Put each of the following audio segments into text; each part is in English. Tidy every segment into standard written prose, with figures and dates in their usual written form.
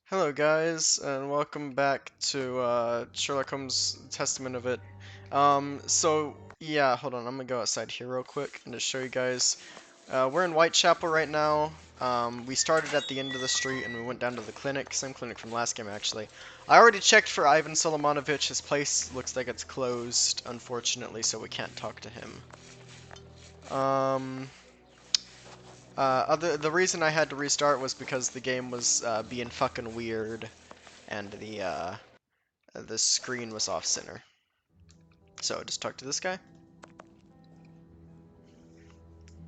Hello, guys, and welcome back to Sherlock Holmes' Testament of It. Hold on, I'm gonna go outside here real quick and just show you guys. We're in Whitechapel right now. We started at the end of the street and we went down to the clinic, same clinic from last game actually. I already checked for Ivan Solomonovich. His place looks like it's closed, unfortunately, so we can't talk to him. Um, the reason I had to restart was because the game was being fucking weird and the screen was off center. So just talk to this guy.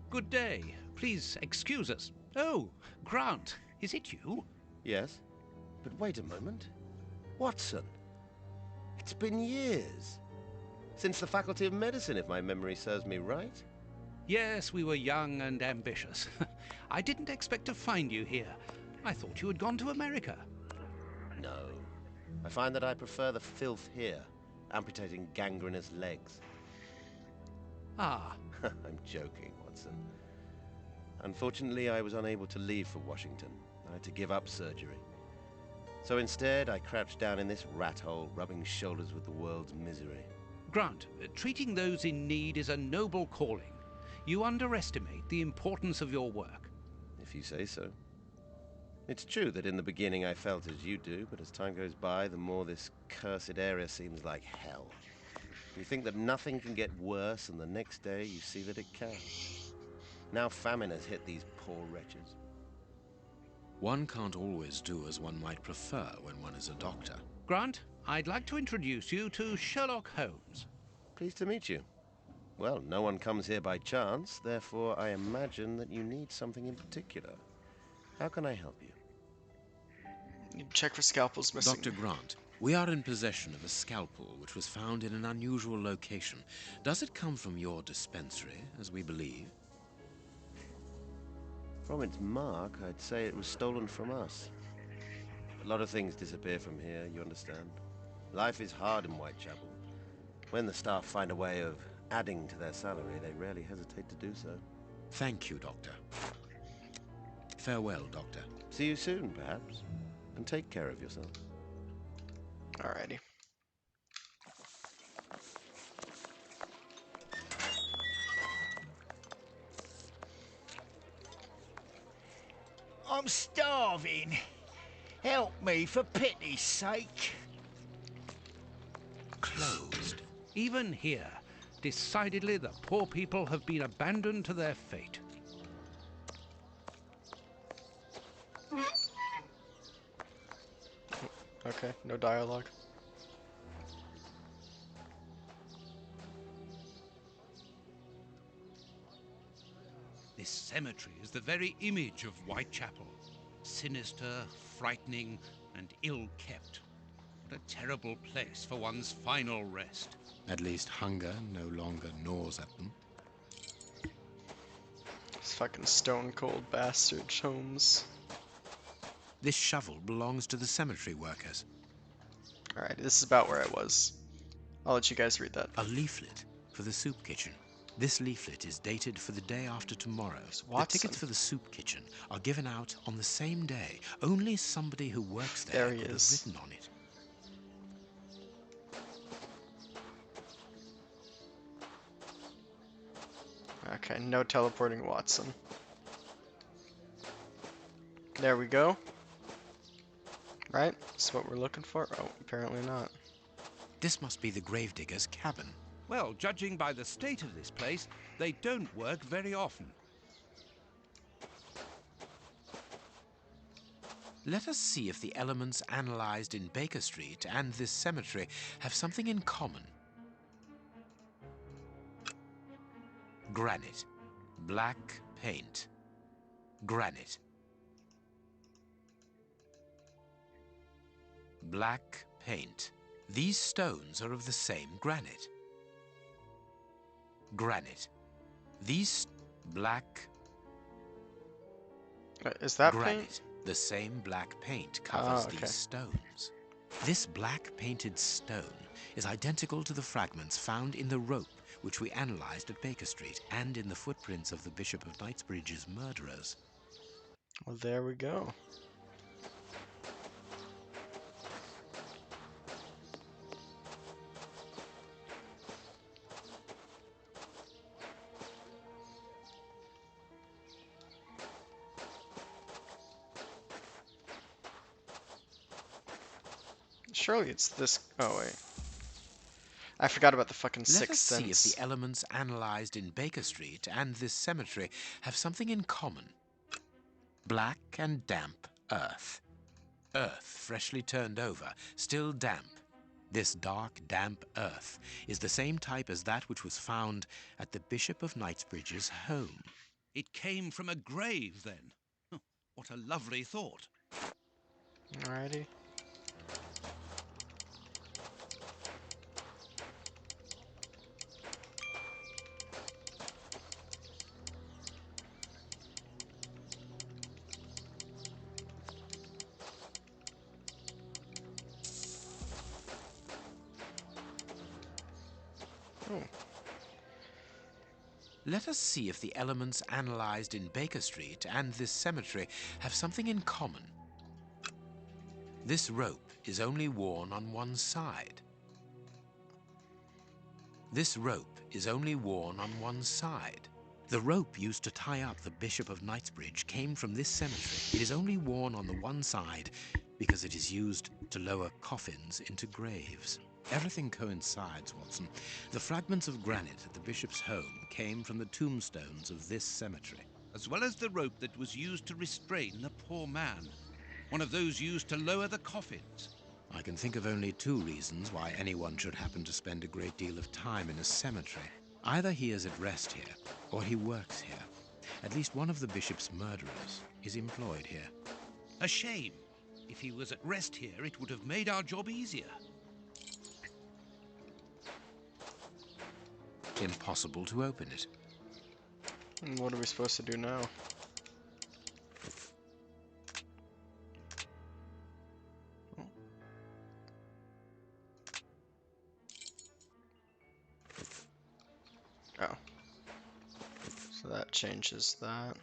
Good day. Please excuse us. Oh, Grant, is it you? Yes, but wait a moment. Watson, it's been years. Since the Faculty of Medicine, if my memory serves me right. Yes, we were young and ambitious. I didn't expect to find you here. I thought you had gone to America. No. I find that I prefer the filth here, amputating gangrenous legs. Ah, I'm joking, Watson. Unfortunately, I was unable to leave for Washington. I had to give up surgery. So instead, I crouched down in this rat hole, rubbing shoulders with the world's misery. Grant, treating those in need is a noble calling. You underestimate the importance of your work. If you say so. It's true that in the beginning I felt as you do, but as time goes by, the more this cursed area seems like hell. You think that nothing can get worse, and the next day you see that it can. Now famine has hit these poor wretches. One can't always do as one might prefer when one is a doctor. Grant, I'd like to introduce you to Sherlock Holmes. Pleased to meet you. Well, no one comes here by chance, therefore I imagine that you need something in particular. How can I help you? You check for scalpels missing. Dr. Grant, we are in possession of a scalpel which was found in an unusual location. Does it come from your dispensary, as we believe? From its mark, I'd say it was stolen from us. A lot of things disappear from here, you understand. Life is hard in Whitechapel. When the staff find a way of adding to their salary, they rarely hesitate to do so. Thank you, Doctor. Farewell, Doctor. See you soon, perhaps. And take care of yourself. Alrighty. I'm starving. Help me for pity's sake. Closed. Even here, decidedly the poor people have been abandoned to their fate. Okay, no dialogue. This cemetery is the very image of Whitechapel. Sinister, frightening, and ill-kept. What a terrible place for one's final rest. At least hunger no longer gnaws at them. This fucking stone cold bastard, Holmes. This shovel belongs to the cemetery workers. Alright, this is about where I was. I'll let you guys read that. A leaflet for the soup kitchen. This leaflet is dated for the day after tomorrow. The Watson. tickets for the soup kitchen are given out on the same day. Only somebody who works there There he could is. have written on it. Okay, no teleporting Watson. There we go. Right? That's what we're looking for? Oh, apparently not. This must be the gravedigger's cabin. Well, judging by the state of this place, they don't work very often. Let us see if the elements analyzed in Baker Street and this cemetery have something in common. Granite. Black paint. Granite. Black paint. These stones are of the same granite. Granite. These black Is that granite. paint? The same black paint covers okay. these stones. This black painted stone is identical to the fragments found in the rope which we analyzed at Baker Street and in the footprints of the Bishop of Knightsbridge's murderers. Well, there we go. Surely it's this. Oh, wait. I forgot about the fucking Let us sixth see if the sense. elements analyzed in Baker Street and this cemetery have something in common. Black and damp earth. Earth freshly turned over, still damp. This dark, damp earth is the same type as that which was found at the Bishop of Knightsbridge's home. It came from a grave, then. Huh, what a lovely thought. Alrighty. Oh. Let us see if the elements analyzed in Baker Street and this cemetery have something in common. This rope is only worn on one side. This rope is only worn on one side. The rope used to tie up the Bishop of Knightsbridge came from this cemetery. It is only worn on the one side because it is used to lower coffins into graves. Everything coincides, Watson. The fragments of granite at the bishop's home came from the tombstones of this cemetery. As well as the rope that was used to restrain the poor man. One of those used to lower the coffins. I can think of only two reasons why anyone should happen to spend a great deal of time in a cemetery. Either he is at rest here, or he works here. At least one of the bishop's murderers is employed here. A shame. If he was at rest here, it would have made our job easier. Impossible to open it. And what are we supposed to do now? Oh. So that changes that.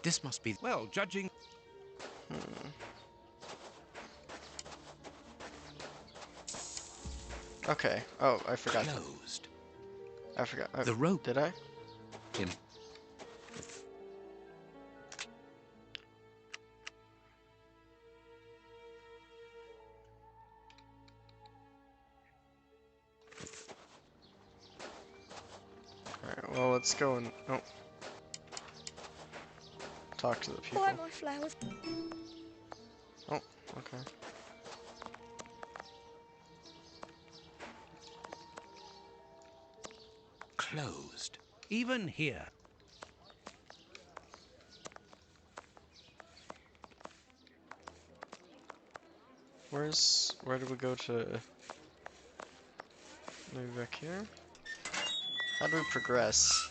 This must be... Well, judging... Okay. Oh, I forgot. closed. I forgot. Oh, The rope... did I? Im- Alright, well, let's go and... Oh. Talk to the people. Buy my flowers. Oh, okay. closed. Even here. Where do we go to... Maybe back here? How do we progress?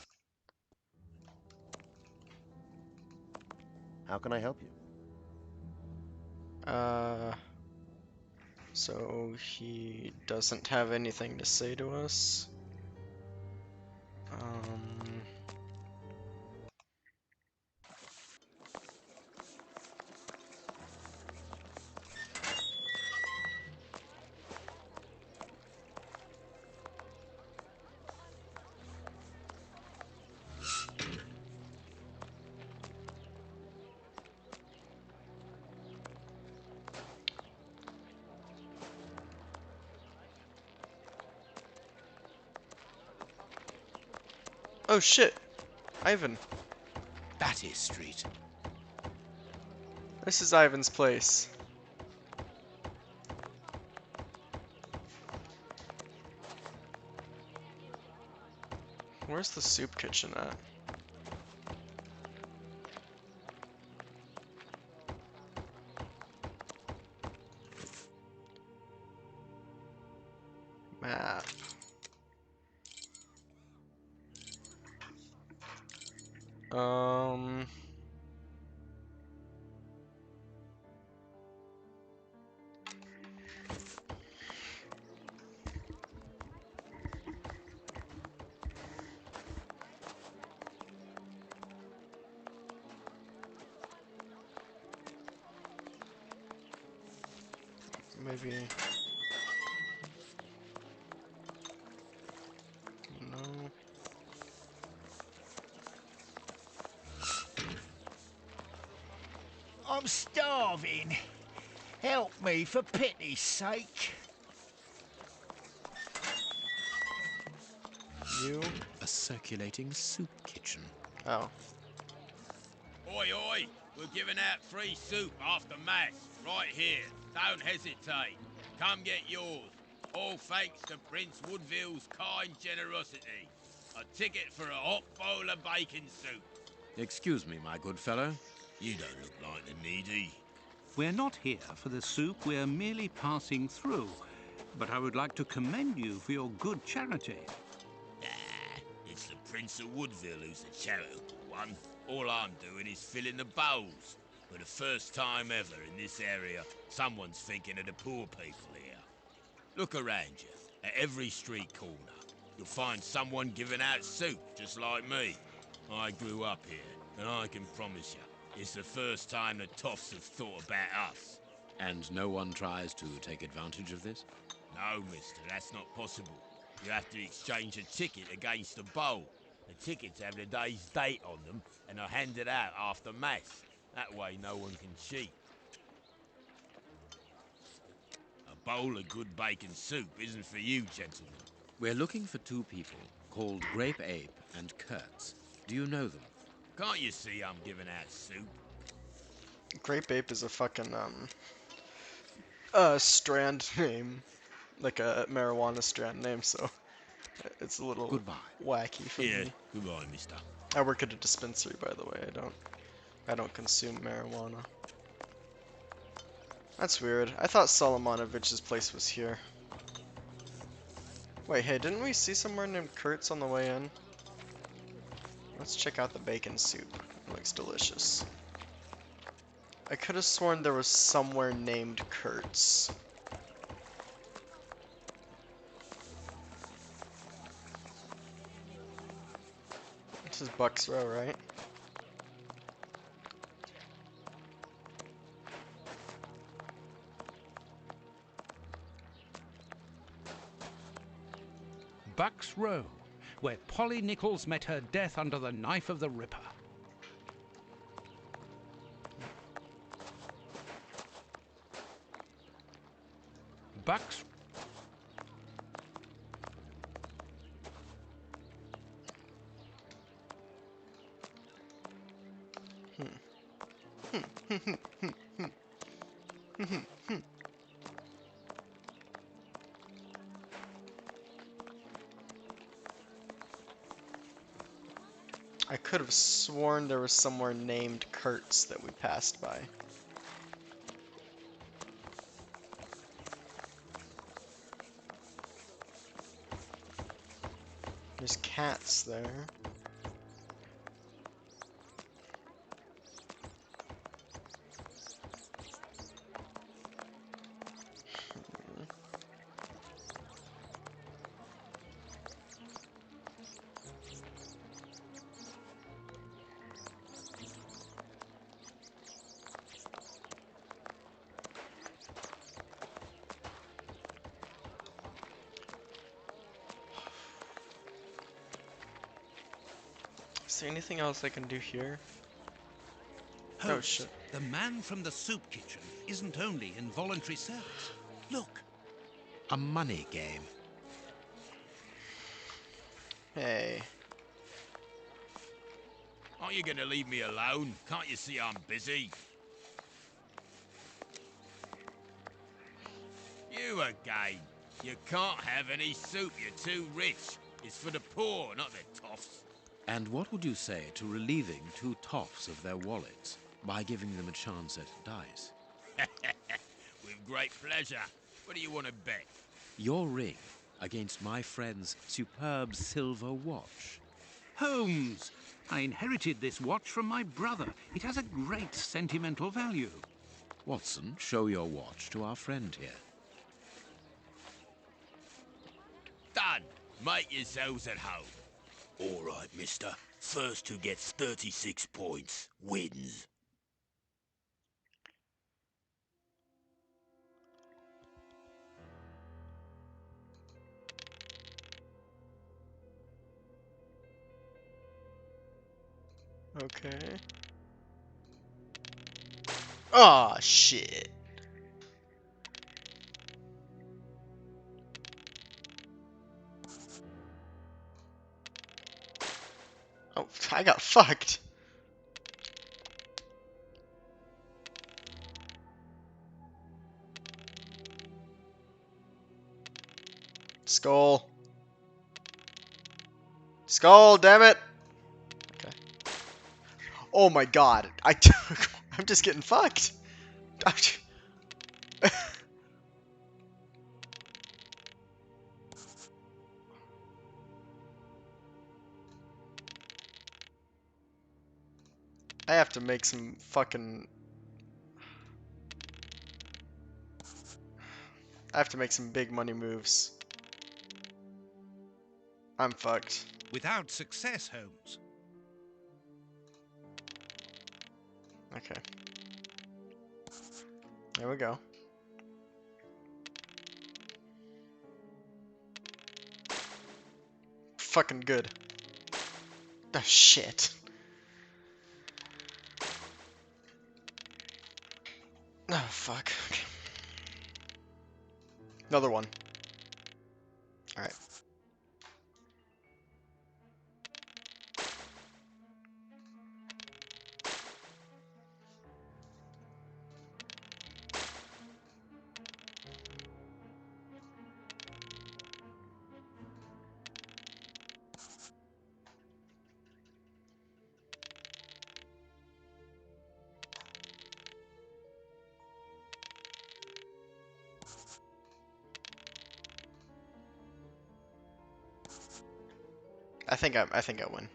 How can I help you? So he doesn't have anything to say to us. Oh shit! Ivan! Batty Street. This is Ivan's place. Where's the soup kitchen at? Map. Um... maybe... No. I'm starving. Help me for pity's sake. You? A circulating soup kitchen. Oh. Oi, oi! We're giving out free soup after Mass, right here. Don't hesitate. Come get yours. All thanks to Prince Woodville's kind generosity. A ticket for a hot bowl of bacon soup. Excuse me, my good fellow. You don't look like the needy. We're not here for the soup, we're merely passing through. But I would like to commend you for your good charity. Ah, it's the Prince of Woodville who's the charitable one. All I'm doing is filling the bowls. For the first time ever in this area, someone's thinking of the poor people here. Look around you. At every street corner, you'll find someone giving out soup, just like me. I grew up here, and I can promise you, it's the first time the toffs have thought about us. And no one tries to take advantage of this? No, mister, that's not possible. You have to exchange a ticket against a bowl. The tickets have the day's date on them, and are handed out after Mass. That way no one can cheat. A bowl of good bacon soup isn't for you, gentlemen. We're looking for two people called Grape Ape and Kurtz. Do you know them? Can't you see I'm giving out soup? Grape Ape is a fucking, strand name. Like a marijuana strand name, so it's a little Goodbye. wacky for Yeah, me. goodbye, mister. I work at a dispensary, by the way. I don't consume marijuana. That's weird. I thought Solomonivich's place was here. Wait, hey, didn't we see somewhere named Kurtz on the way in? Let's check out the bacon soup. It looks delicious. I could have sworn there was somewhere named Kurtz. This is Bucks Row, right? Bucks Row, where Polly Nichols met her death under the knife of the Ripper. Bucks... I could have sworn there was somewhere named Kurtz that we passed by. There's cats there. Is there anything else I can do here? Oh Holmes, shit. the man from the soup kitchen isn't only in voluntary service. Look, A money game. Hey. Aren't you gonna leave me alone? Can't you see I'm busy? You again. You can't have any soup, you're too rich. It's for the poor, not the toffs. And what would you say to relieving two toffs of their wallets by giving them a chance at dice? With great pleasure. What do you want to bet? Your ring against my friend's superb silver watch. Holmes, I inherited this watch from my brother. It has a great sentimental value. Watson, show your watch to our friend here. Done. Make yourselves at home. All right, mister. First who gets 36 points wins. Okay. Oh shit. Oh, I got fucked. Skull. Skull, damn it. Okay. Oh my god. I'm just getting fucked. I have to make some fucking... I have to make some big money moves. I'm fucked. Without success, Holmes. Okay. There we go. Fucking good. Oh shit. Oh fuck. Okay. Another one. Alright. I think I win.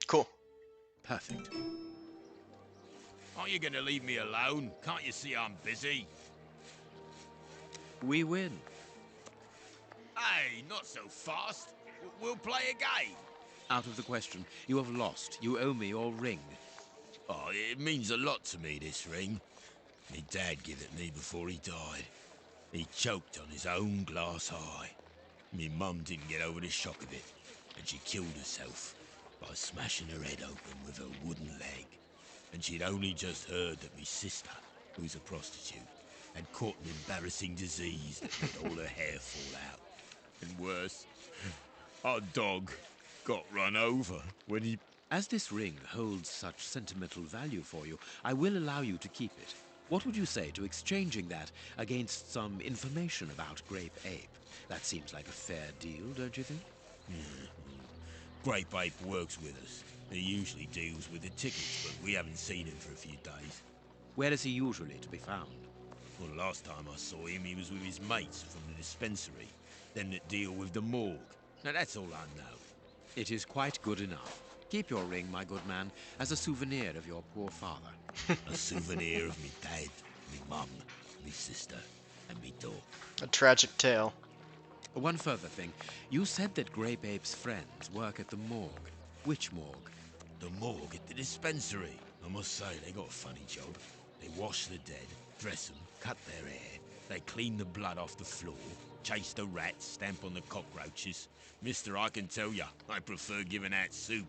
Cool. Perfect. Aren't you gonna leave me alone? Can't you see I'm busy? We win. Hey, not so fast. We'll play a game. Out of the question. You have lost. You owe me your ring. Oh, it means a lot to me, this ring. Me dad gave it me before he died. He choked on his own glass eye. Me mum didn't get over the shock of it, and she killed herself by smashing her head open with a wooden leg. And she'd only just heard that me sister, who's a prostitute, had caught an embarrassing disease that made all her hair fall out. And worse, our dog got run over when he... As this ring holds such sentimental value for you, I will allow you to keep it. What would you say to exchanging that against some information about Grape Ape? That seems like a fair deal, don't you think? Grape Ape works with us. He usually deals with the tickets, but we haven't seen him for a few days. Where is he usually to be found? Well, last time I saw him, he was with his mates from the dispensary, them that deal with the morgue. Now, that's all I know. It is quite good enough. Keep your ring, my good man, as a souvenir of your poor father. A souvenir of me dad, me mum, me sister, and me dog. A tragic tale. One further thing. You said that Grape Ape's friends work at the morgue. Which morgue? The morgue at the dispensary. I must say, they got a funny job. They wash the dead, dress them, cut their hair. They clean the blood off the floor, chase the rats, stamp on the cockroaches. Mister, I can tell ya, I prefer giving out soup.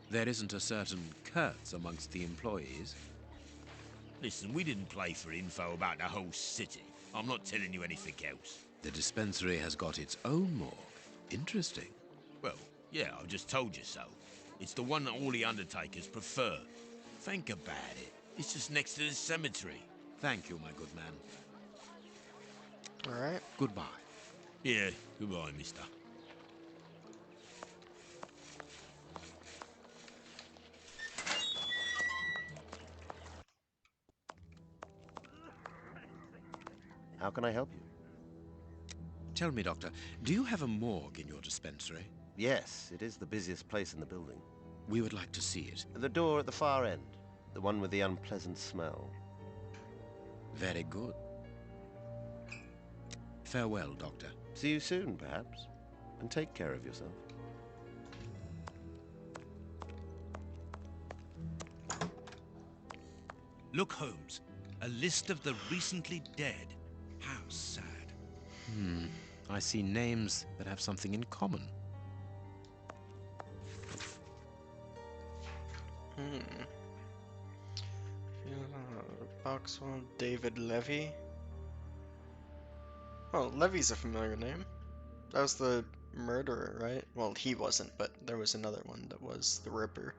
There isn't a certain Kurtz amongst the employees. Listen, we didn't play for info about the whole city. I'm not telling you anything else. The dispensary has got its own morgue. Interesting. Well, yeah, I've just told you so. It's the one that all the undertakers prefer. Think about it. It's just next to the cemetery. Thank you, my good man. Alright. Goodbye. Yeah, goodbye, mister. How can I help you? Tell me, Doctor, do you have a morgue in your dispensary? Yes, it is the busiest place in the building. We would like to see it. The door at the far end. The one with the unpleasant smell. Very good. Farewell, Doctor. See you soon, perhaps. And take care of yourself. Look, Holmes. A list of the recently dead. How sad. I see names that have something in common. Boxwell, David Levy. Oh, Levy's a familiar name. That was the murderer, right? Well, he wasn't, but there was another one that was the Ripper.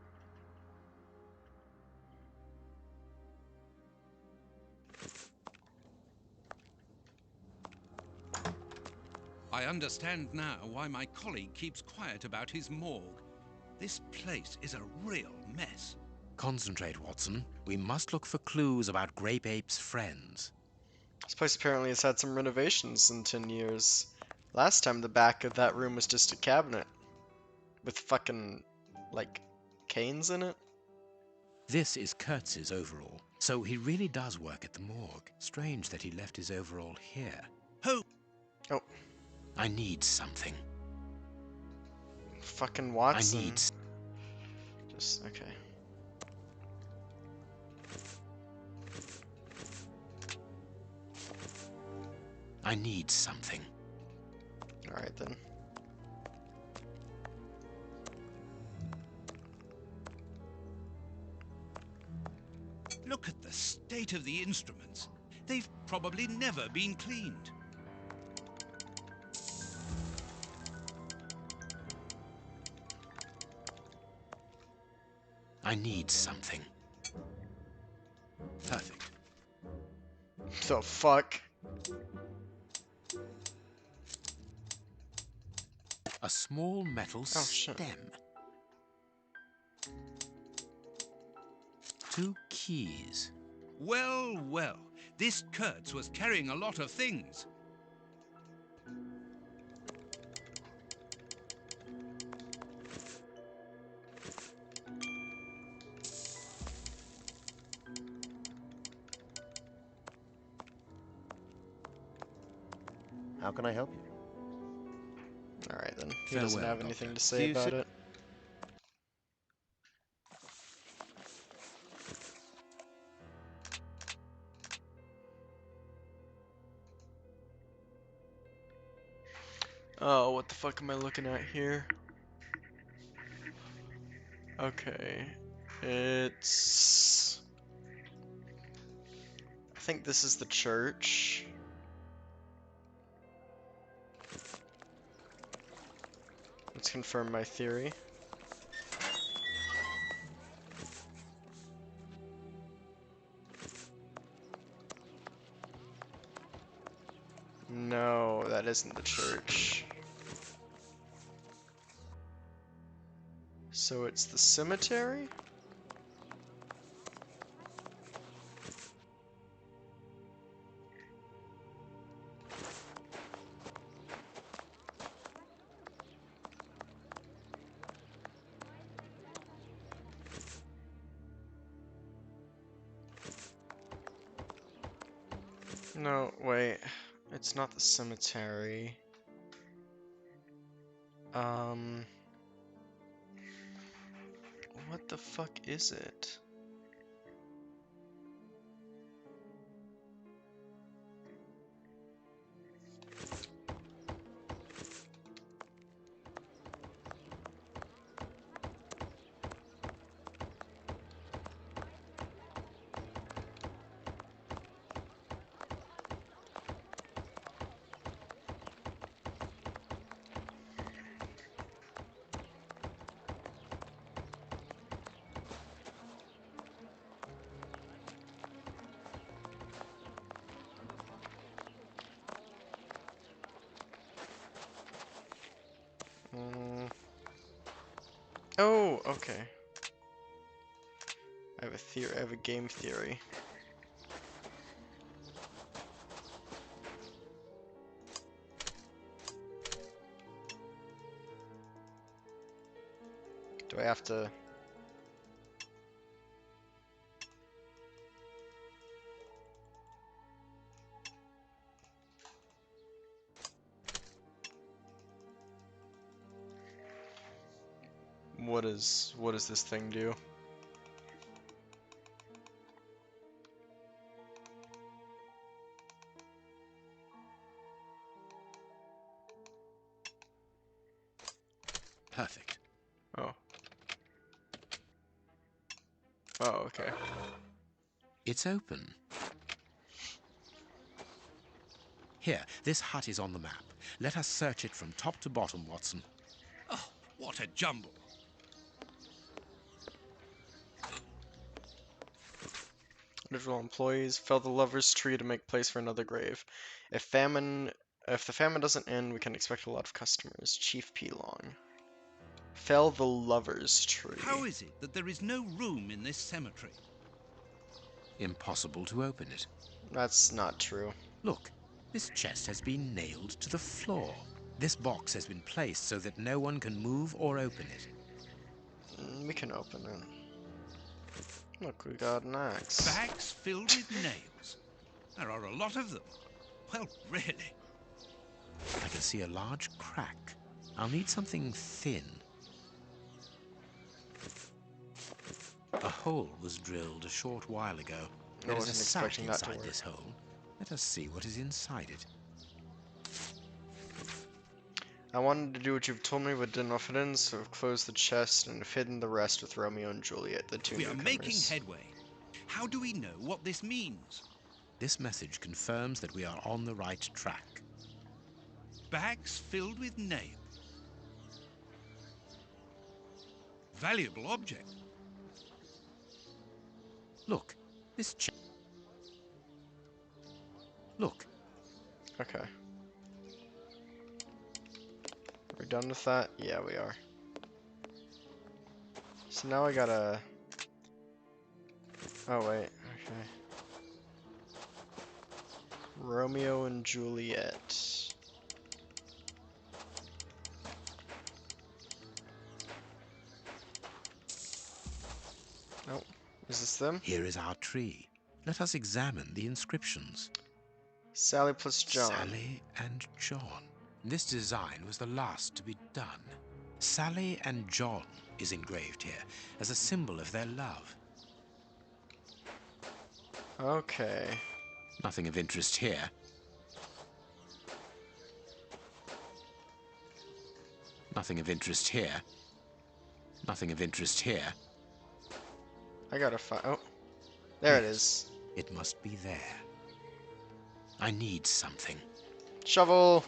I understand now why my colleague keeps quiet about his morgue. This place is a real mess. Concentrate, Watson. We must look for clues about Grape Ape's friends. This place apparently has had some renovations in 10 years. Last time the back of that room was just a cabinet. With fucking, like, canes in it? This is Kurtz's overall, so he really does work at the morgue. Strange that he left his overall here. Ho! Oh, I need something. fucking Watson. I need... Just, okay. I need something. Alright then. Look at the state of the instruments. They've probably never been cleaned. I need something. Perfect. The fuck? A small metal Oh, shit. stem. 2 keys. Well, well, this Kurtz was carrying a lot of things. How can I help you? Alright then. He doesn't Farewell, have anything Doctor. to say Do you about see- it. Oh, what the fuck am I looking at here? Okay. It's... I think this is the church. Let's confirm my theory. No, that isn't the church. So it's the cemetery? No, wait. It's not the cemetery. What the fuck is it? Oh, okay. I have a theory. I have a game theory. Do I have to... what does this thing do? Perfect. Oh. Oh, okay. It's open. Here, this hut is on the map. Let us search it from top to bottom, Watson. Oh, what a jumble. Individual employees fell the lover's tree to make place for another grave. If the famine doesn't end, we can expect a lot of customers. Chief P. Long. Fell the lover's tree. How is it that there is no room in this cemetery? Impossible to open it. That's not true. Look, this chest has been nailed to the floor. This box has been placed so that no one can move or open it. We can open it. Look, we got an axe. Bags filled with nails. There are a lot of them. Well, really. I can see a large crack. I'll need something thin. A hole was drilled a short while ago. There is a wasn't sack expecting that to inside work. this hole. Let us see what is inside it. I wanted to do what you've told me, but didn't know if it in, so I've closed the chest and have hidden the rest with Romeo and Juliet, the two We are making newcomers. headway. How do we know what this means? This message confirms that we are on the right track. Bags filled with nails. Valuable object. Look, this chest. Look, Okay. Are we done with that? Yeah, we are. So now I gotta... Oh, wait. Okay. Romeo and Juliet. Nope. Is this them? here is our tree. Let us examine the inscriptions. Sally plus John. Sally and John. This design was the last to be done. Sally and John is engraved here as a symbol of their love. Okay. Nothing of interest here. Nothing of interest here. Nothing of interest here. I gotta find... Oh. There it Yes. is. It must be there. I need something. Shovel!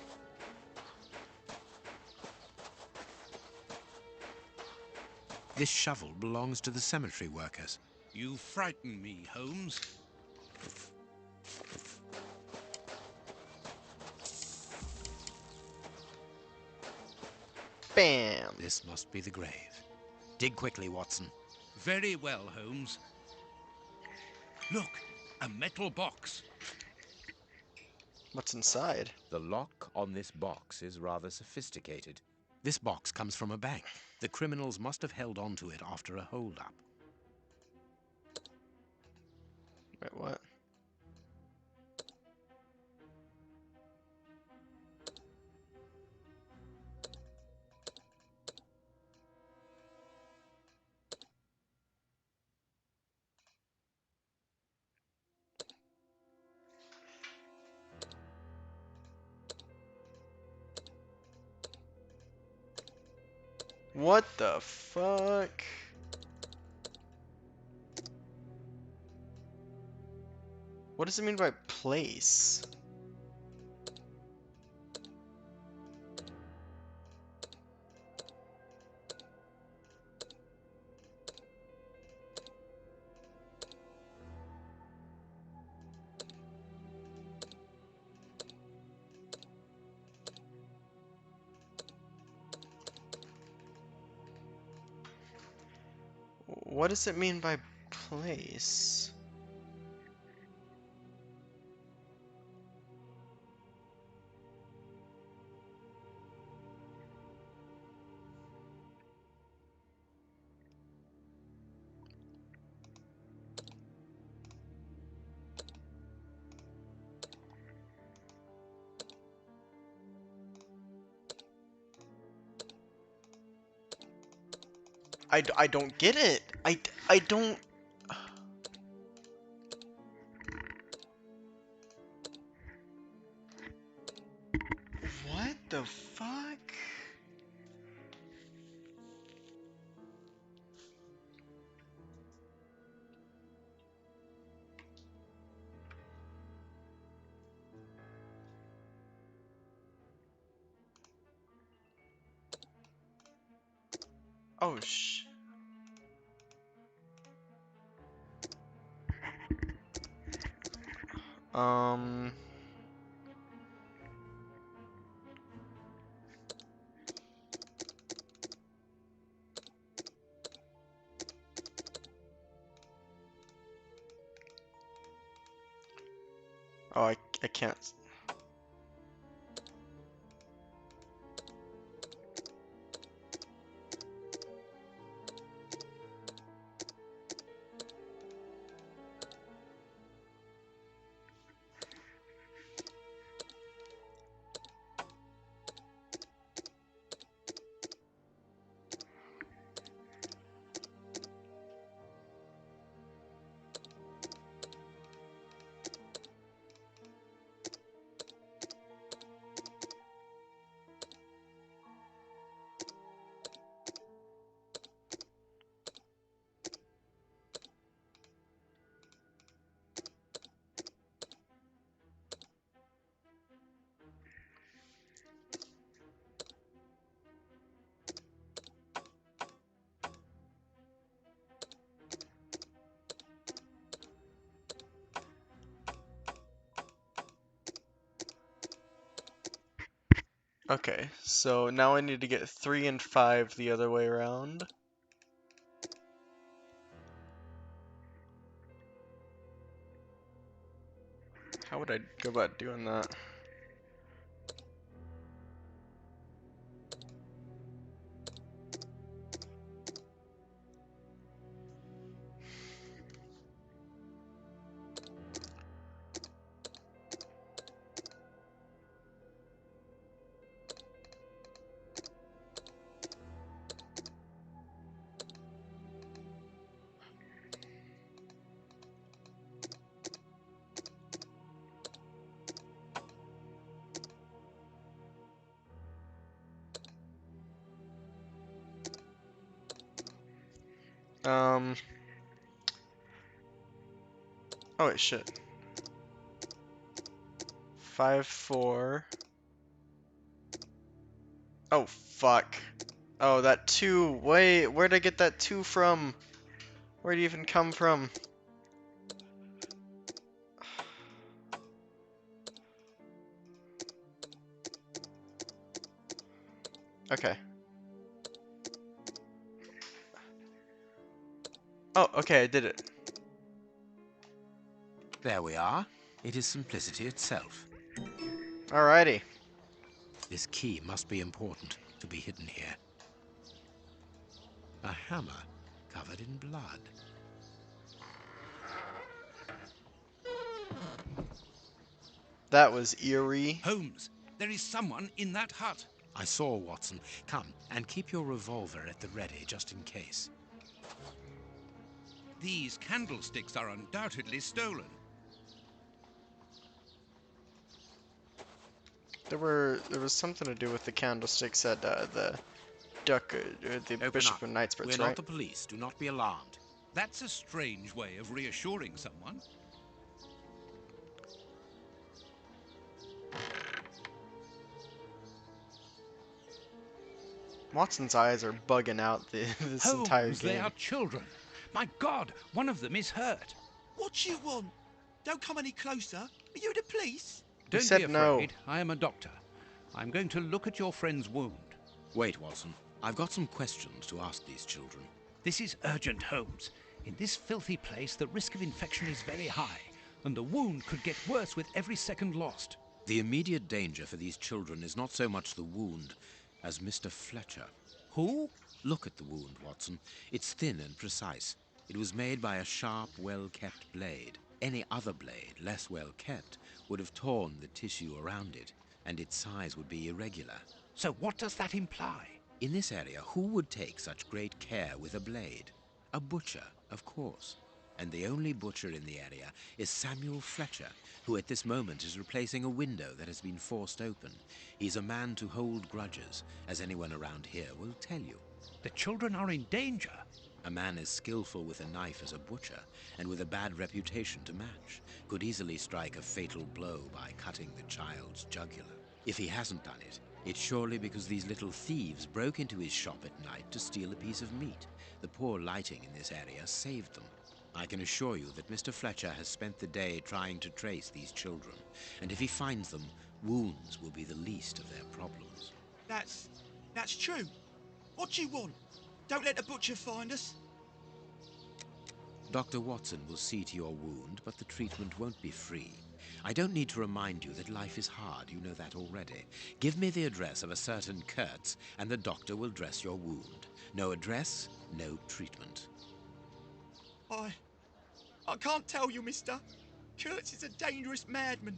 This shovel belongs to the cemetery workers. You frighten me, Holmes. Bam! This must be the grave. Dig quickly, Watson. Very well, Holmes. Look, a metal box. What's inside? The lock on this box is rather sophisticated. This box comes from a bank. The criminals must have held on to it after a hold-up. Wait, what? What the fuck? What does it mean by place? What does it mean by place? I don't get it. I don't... What the fuck? Oh, sh... Um... Oh, I can't. Okay, so now I need to get 3 and 5 the other way around. How would I go about doing that? Um... Oh wait, shit. 5, 4... Oh, fuck. Oh, that 2. Wait, where'd I get that 2 from? Where'd it even come from? Okay. Oh, okay, I did it. There we are. It is simplicity itself. Alrighty. This key must be important to be hidden here. A hammer covered in blood. That was eerie. Holmes, there is someone in that hut. I saw, Watson. Come, and keep your revolver at the ready, just in case. These candlesticks are undoubtedly stolen. There was something to do with the candlesticks at the the Open Bishop up. of We're Knightsbridge, not right? the police. Do not be alarmed. That's a strange way of reassuring someone. Watson's eyes are bugging out this entire Holmes, they game. are children. My God, one of them is hurt. What you want? Don't come any closer. Are you the police? We Don't be said no. afraid. I am a doctor. I'm going to look at your friend's wound. Wait, Watson. I've got some questions to ask these children. This is urgent, Holmes. In this filthy place, the risk of infection is very high, and the wound could get worse with every second lost. The immediate danger for these children is not so much the wound as Mr. Fletcher. Who? Look at the wound, Watson. It's thin and precise. It was made by a sharp, well-kept blade. Any other blade, less well-kept, would have torn the tissue around it, and its size would be irregular. So what does that imply? In this area, who would take such great care with a blade? A butcher, of course. And the only butcher in the area is Samuel Fletcher, who at this moment is replacing a window that has been forced open. He's a man to hold grudges, as anyone around here will tell you. The children are in danger. A man as skillful with a knife as a butcher, and with a bad reputation to match, could easily strike a fatal blow by cutting the child's jugular. If he hasn't done it, It's surely because these little thieves broke into his shop at night to steal a piece of meat. The poor lighting in this area saved them. I can assure you that Mr. Fletcher has spent the day trying to trace these children, and if he finds them, wounds will be the least of their problems. That's true. What do you want? Don't let the butcher find us. Dr. Watson will see to your wound, but the treatment won't be free. I don't need to remind you that life is hard, you know that already. Give me the address of a certain Kurtz, and the doctor will dress your wound. No address, no treatment. I can't tell you, mister. Kurtz is a dangerous madman.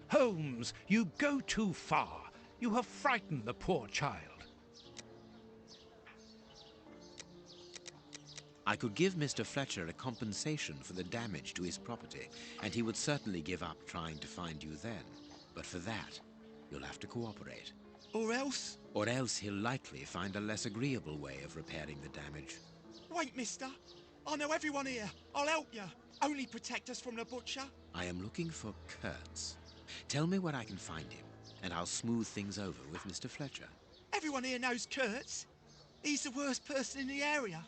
Holmes, you go too far. You have frightened the poor child. I could give Mr. Fletcher a compensation for the damage to his property, and he would certainly give up trying to find you then. But for that, you'll have to cooperate. Or else? Or else he'll likely find a less agreeable way of repairing the damage. Wait, mister. I know everyone here. I'll help you. Only protect us from the butcher. I am looking for Kurtz. Tell me where I can find him, and I'll smooth things over with Mr. Fletcher. Everyone here knows Kurtz. He's the worst person in the area.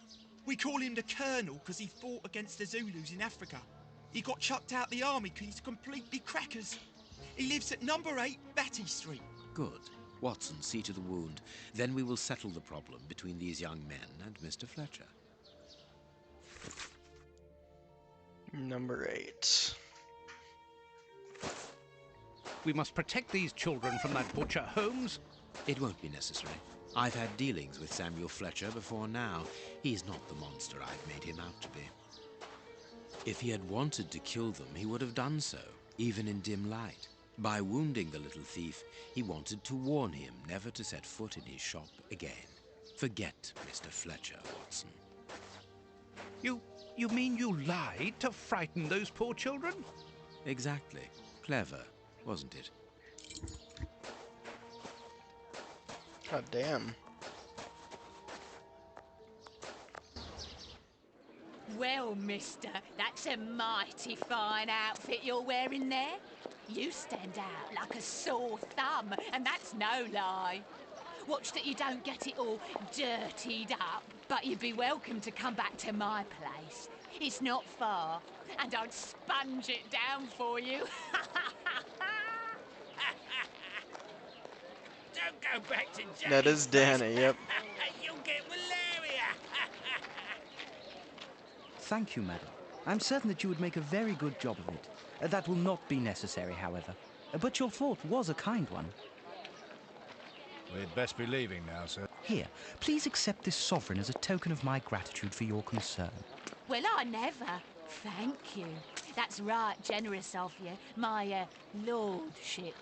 We call him the Colonel because he fought against the Zulus in Africa. He got chucked out the army because he's completely crackers. He lives at number 8 Batty Street. Good. Watson, see to the wound. Then we will settle the problem between these young men and Mr. Fletcher. Number 8. We must protect these children from that butcher, Holmes. It won't be necessary. I've had dealings with Samuel Fletcher before now. He's not the monster I've made him out to be. If he had wanted to kill them, he would have done so, even in dim light. By wounding the little thief, he wanted to warn him never to set foot in his shop again. Forget Mr. Fletcher, Watson. You mean you lied to frighten those poor children? Exactly. Clever, wasn't it? God damn. Well, mister, that's a mighty fine outfit you're wearing there. You stand out like a sore thumb, and that's no lie. Watch that you don't get it all dirtied up, but you'd be welcome to come back to my place. It's not far, and I'd sponge it down for you. Don't go back to jail. That is Danny, yep. You'll get malaria. Thank you, madam. I'm certain that you would make a very good job of it. That will not be necessary, however. But your thought was a kind one. We'd best be leaving now, sir. Here, please accept this sovereign as a token of my gratitude for your concern. Well, I never. Thank you. That's right generous of you, my lordship.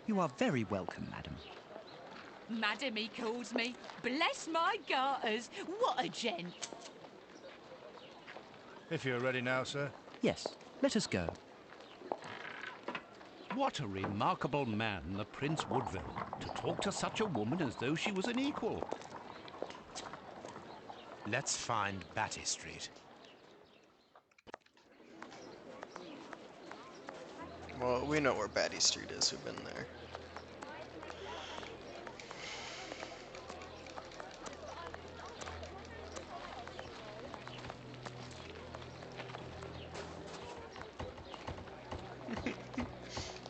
You are very welcome, madam. Madam, he calls me. Bless my garters. What a gent. If you're ready now, sir. Yes, let us go. What a remarkable man, the Prince Woodville, to talk to such a woman as though she was an equal. Let's find Batty Street. Well, we know where Batty Street is. We've been there.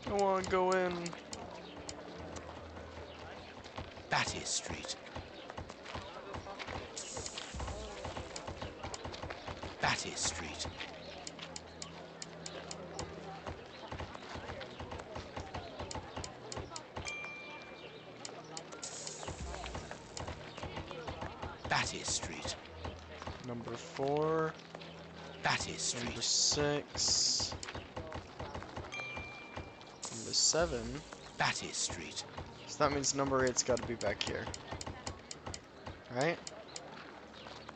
I want to go in. Batty Street. Batty Street. Batty Street. Number 4. Batty Street. Number 6. Number 7. Batty Street. So that means number 8's got to be back here. Right?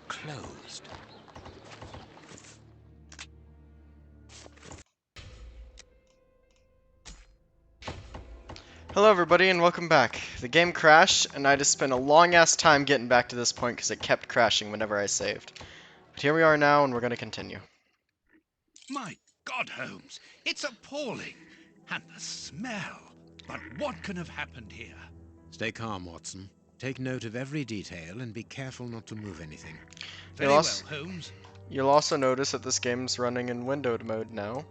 Closed. Hello everybody and welcome back. The game crashed and I just spent a long ass time getting back to this point because it kept crashing whenever I saved. But here we are now and we're going to continue. My God, Holmes, it's appalling. And the smell! But what can have happened here? Stay calm, Watson. Take note of every detail and be careful not to move anything. Very well, Holmes. You'll also notice that this game's running in windowed mode now.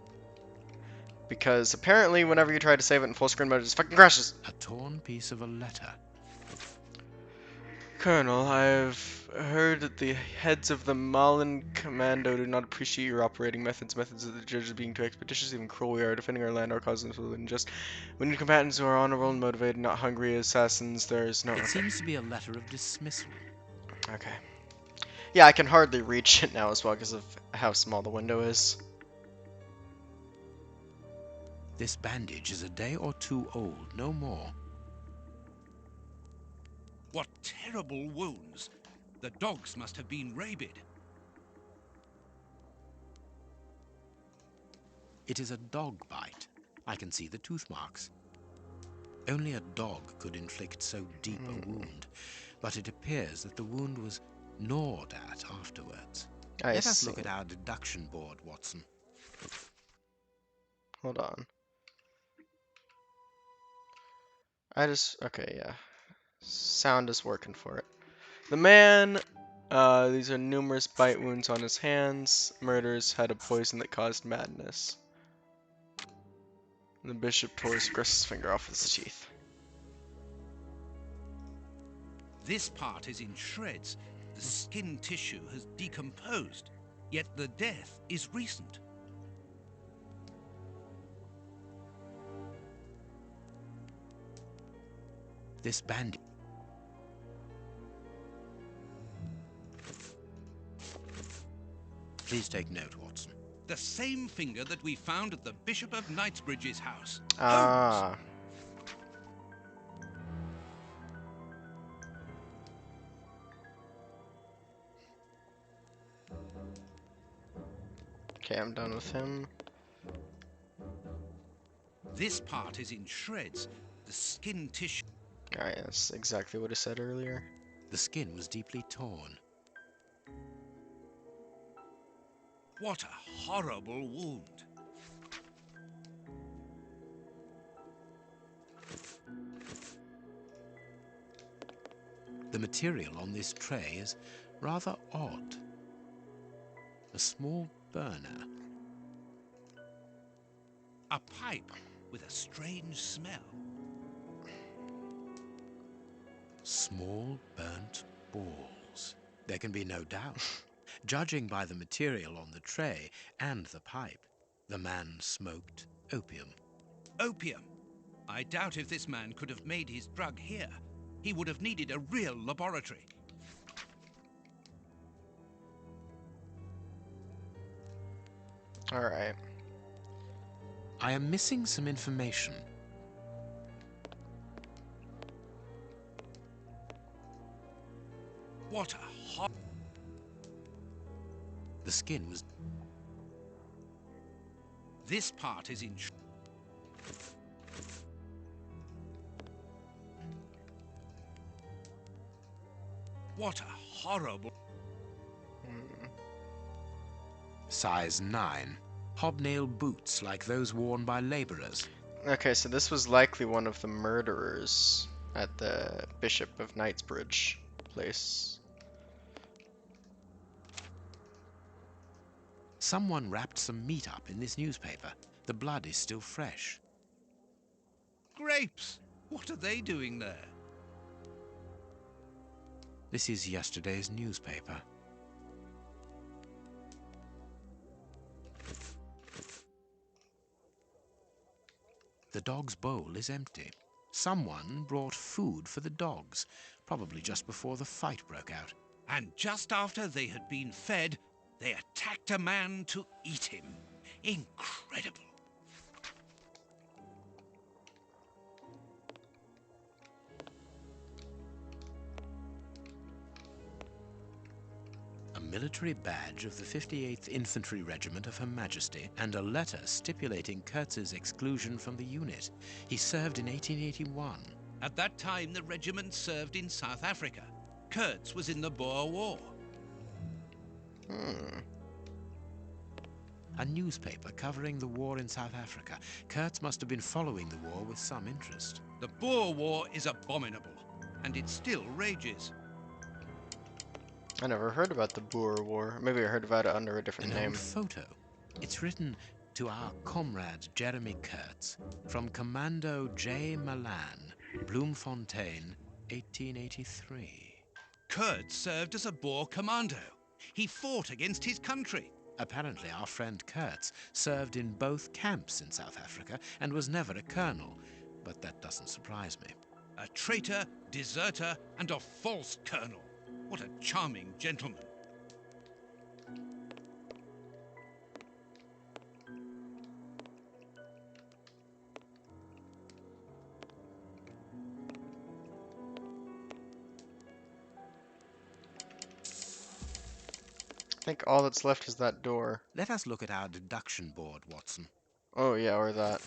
Because apparently whenever you try to save it in full screen mode, it just fucking crashes. A torn piece of a letter. Colonel, I've heard that the heads of the Malin Commando do not appreciate your operating methods. Methods of the judges being too expeditious, even cruel. We are defending our land, our cause is unjust. We need combatants who are honorable and motivated, not hungry assassins. There is no... It seems to be a letter of dismissal. Okay. Yeah, I can hardly reach it now as well because of how small the window is. This bandage is a day or two old, no more. What terrible wounds! The dogs must have been rabid. It is a dog bite. I can see the tooth marks. Only a dog could inflict so deep a wound, but it appears that the wound was gnawed at afterwards. Let us look at our deduction board, Watson. Hold on. Okay, yeah. Sound is working for it. The man, these are numerous bite wounds on his hands. Murders had a poison that caused madness. The bishop tore his aggressive finger off with his teeth. This part is in shreds. The skin tissue has decomposed, yet the death is recent. This bandage. Please take note, Watson. The same finger that we found at the Bishop of Knightsbridge's house. Ah. Okay, I'm done with him. This part is in shreds. The skin tissue... Alright, that's exactly what I said earlier. The skin was deeply torn. What a horrible wound. The material on this tray is rather odd. A small burner. A pipe with a strange smell. Small burnt balls. There can be no doubt. Judging by the material on the tray and the pipe, the man smoked opium. Opium? I doubt if this man could have made his drug here. He would have needed a real laboratory. Alright. I am missing some information. What a The skin was... This part is in... What a horrible... Size 9. Hobnail boots like those worn by laborers. Okay, so this was likely one of the murderers at the Bishop of Knightsbridge place. Someone wrapped some meat up in this newspaper. The blood is still fresh. Grapes! What are they doing there? This is yesterday's newspaper. The dog's bowl is empty. Someone brought food for the dogs, probably just before the fight broke out. And just after they had been fed, they attacked a man to eat him. Incredible. A military badge of the 58th Infantry Regiment of Her Majesty, and a letter stipulating Kurtz's exclusion from the unit. He served in 1881. At that time, the regiment served in South Africa. Kurtz was in the Boer War. a newspaper covering the war in South Africa. Kurtz must have been following the war with some interest. The Boer War is abominable, and it still rages. I never heard about the Boer War. Maybe I heard about it under a different An name. old photo. It's written to our comrade Jeremy Kurtz from Commando J. Malan, Bloemfontein, 1883. Kurtz served as a Boer commando. He fought against his country. Apparently, our friend Kurtz served in both camps in South Africa and was never a colonel, but that doesn't surprise me. A traitor, deserter, and a false colonel. What a charming gentleman. I think all that's left is that door. Let us look at our deduction board, Watson. Oh yeah, or that.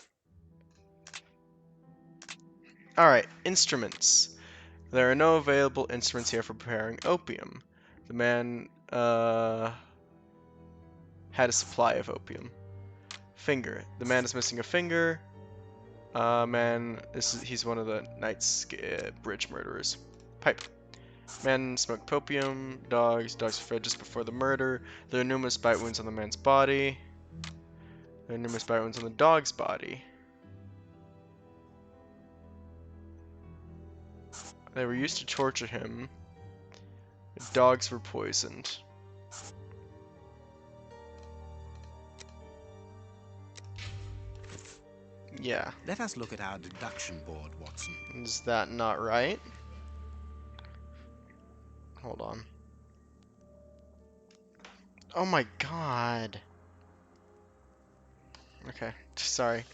Alright, instruments. There are no available instruments here for preparing opium. The man had a supply of opium. Finger. The man is missing a finger. He's one of the Knightsbridge murderers. Pipe. Man smoked opium. Dogs were fed just before the murder. There are numerous bite wounds on the man's body. There are numerous bite wounds on the dog's body. They were used to torture him. The dogs were poisoned. Yeah. Let us look at our deduction board, Watson. Is that not right? Hold on. Oh my god. Okay, sorry.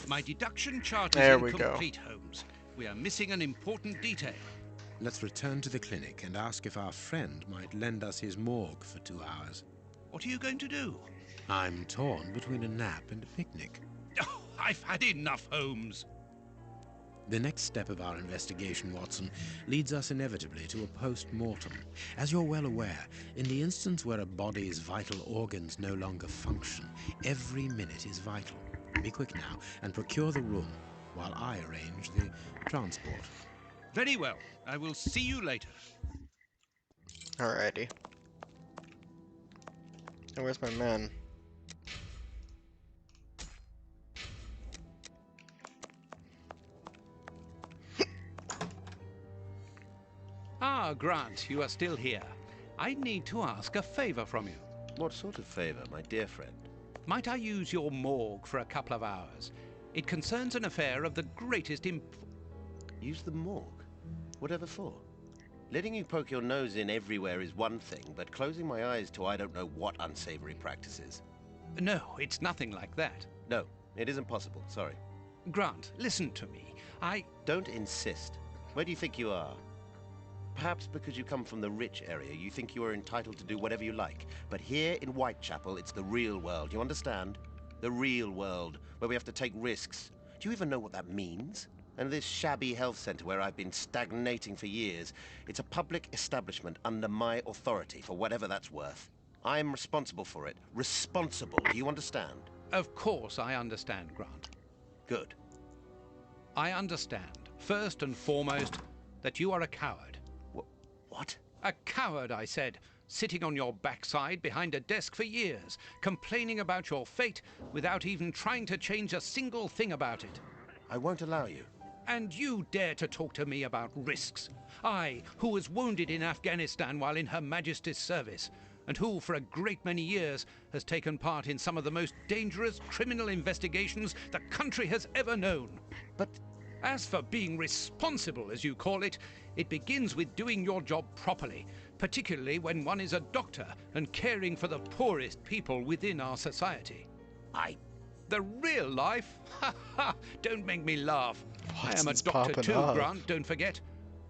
My deduction chart is There we incomplete, Holmes. We are missing an important detail. Let's return to the clinic and ask if our friend might lend us his morgue for 2 hours. What are you going to do? I'm torn between a nap and a picnic. Oh, I've had enough, Holmes. The next step of our investigation, Watson, leads us inevitably to a post-mortem. As you're well aware, in the instance where a body's vital organs no longer function, every minute is vital. Be quick now and procure the room while I arrange the transport. Very well. I will see you later. Alrighty. And where's my man? Ah, Grant, you are still here. I need to ask a favor from you. What sort of favor, my dear friend? Might I use your morgue for a couple of hours? It concerns an affair of the greatest Use the morgue? Whatever for? Letting you poke your nose in everywhere is one thing, but closing my eyes to I don't know what unsavory practices. No, it's nothing like that. No, it isn't possible, sorry. Grant, listen to me. Don't insist. Where do you think you are? Perhaps because you come from the rich area, you think you are entitled to do whatever you like. But here in Whitechapel, it's the real world, you understand? The real world, where we have to take risks. Do you even know what that means? And this shabby health center where I've been stagnating for years, it's a public establishment under my authority, for whatever that's worth. I'm responsible for it. Responsible, do you understand? Of course I understand, Grant. Good. I understand, first and foremost, that you are a coward. What? A coward, I said, sitting on your backside behind a desk for years, complaining about your fate without even trying to change a single thing about it. I won't allow you. And you dare to talk to me about risks? I, who was wounded in Afghanistan while in Her Majesty's service, and who, for a great many years, has taken part in some of the most dangerous criminal investigations the country has ever known. But As for being responsible, as you call it, it begins with doing your job properly, particularly when one is a doctor and caring for the poorest people within our society. The real life? Ha ha! Don't make me laugh. I am a Watson's doctor popping too, off. Grant, don't forget.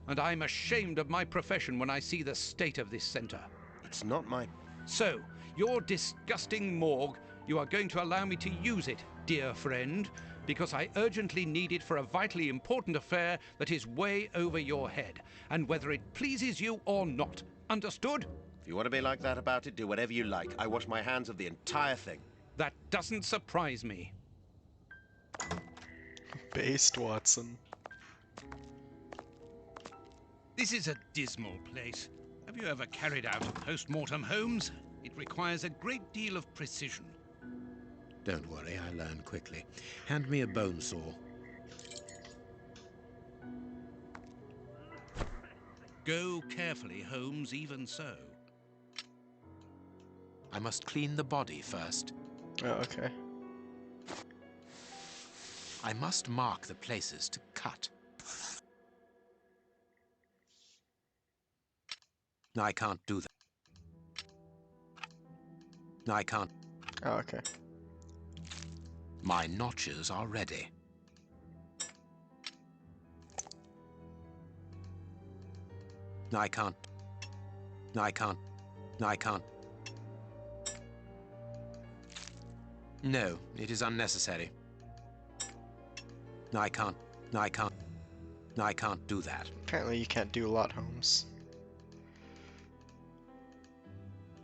And I'm ashamed of my profession when I see the state of this centre. It's not my... So, your disgusting morgue, you are going to allow me to use it, dear friend, because I urgently need it for a vitally important affair that is way over your head, and whether it pleases you or not. Understood? If you want to be like that about it, do whatever you like. I wash my hands of the entire thing. That doesn't surprise me. Based, Watson. This is a dismal place. Have you ever carried out a post-mortem, Holmes? It requires a great deal of precision. Don't worry, I learn quickly. Hand me a bone saw. Go carefully, Holmes, even so. I must clean the body first. Oh, okay. I must mark the places to cut. I can't do that. I can't. Oh, okay. My notches are ready. I can't. I can't. I can't. No, it is unnecessary. I can't. I can't. I can't do that. Apparently you can't do a lot, Holmes.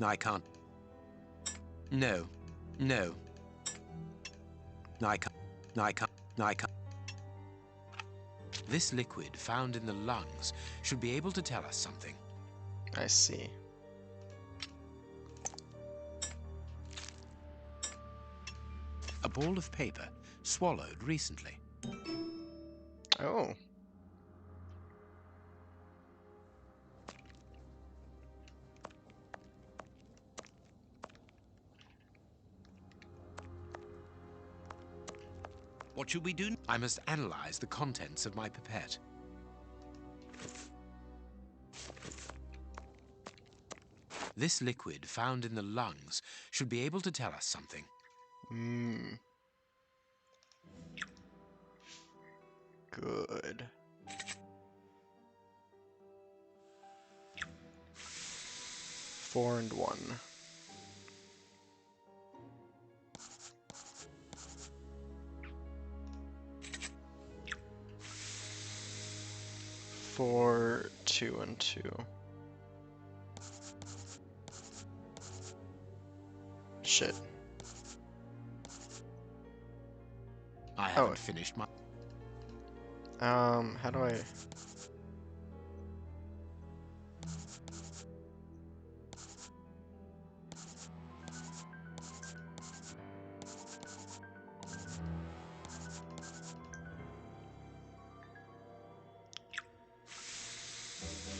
I can't. No. No. I can't. I can't. I can't. This liquid found in the lungs should be able to tell us something. I see. A ball of paper swallowed recently. Oh. What should we do? I must analyze the contents of my pipette. This liquid found in the lungs should be able to tell us something. Hmm. Good. Four and one. Four, two, and two. Shit. I haven't finished my... How do I...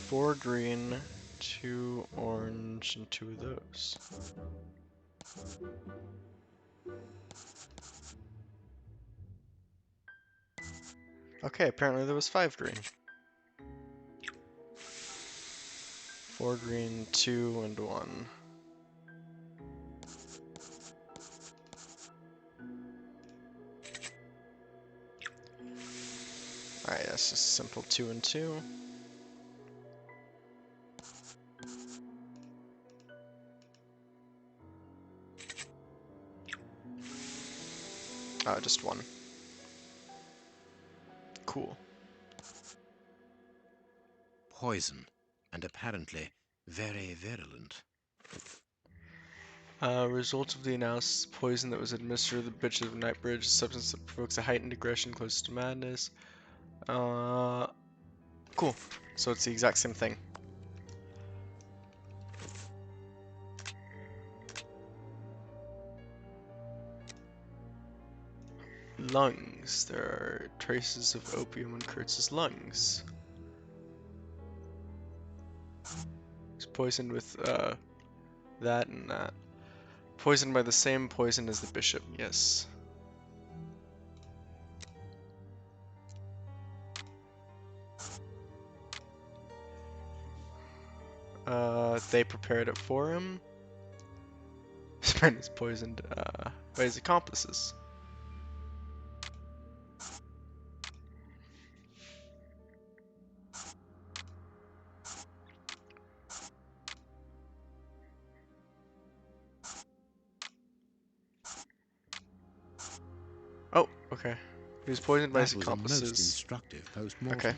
Four green, two orange, and two of those. Okay, apparently there was five green. Four green, two, and one. Alright, that's just simple two and two. Oh, just one. Cool. Poison, and apparently very virulent. Result of the analysis: poison that was administered to the Bishop of Knightsbridge, a substance that provokes a heightened aggression close to madness. Cool. So it's the exact same thing. Lungs. There are traces of opium in Kurtz's lungs. He's poisoned with that and that. Poisoned by the same poison as the bishop, yes. They prepared it for him. His man is poisoned by his accomplices. Oh, okay. He was poisoned by his That was a most accomplices. instructive post-mortem. Okay.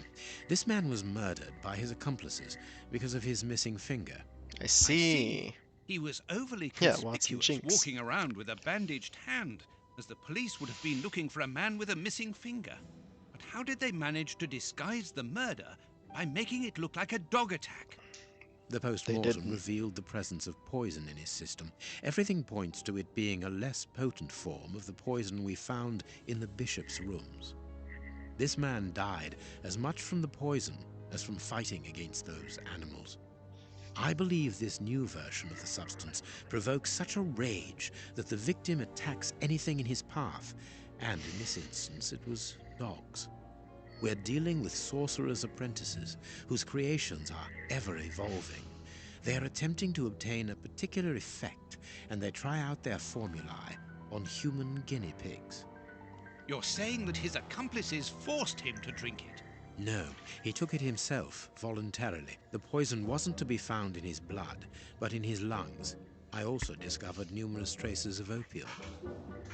This man was murdered by his accomplices because of his missing finger. I see. He was overly Yeah, Watson conspicuous, Jinx. walking around with a bandaged hand, as the police would have been looking for a man with a missing finger. But how did they manage to disguise the murder by making it look like a dog attack? The post-mortem revealed the presence of poison in his system. Everything points to it being a less potent form of the poison we found in the bishop's rooms. This man died as much from the poison as from fighting against those animals. I believe this new version of the substance provokes such a rage that the victim attacks anything in his path, and in this instance it was dogs. We're dealing with sorcerers' apprentices whose creations are ever evolving. They are attempting to obtain a particular effect, and they try out their formulae on human guinea pigs. You're saying that his accomplices forced him to drink it? No, he took it himself, voluntarily. The poison wasn't to be found in his blood, but in his lungs. I also discovered numerous traces of opium.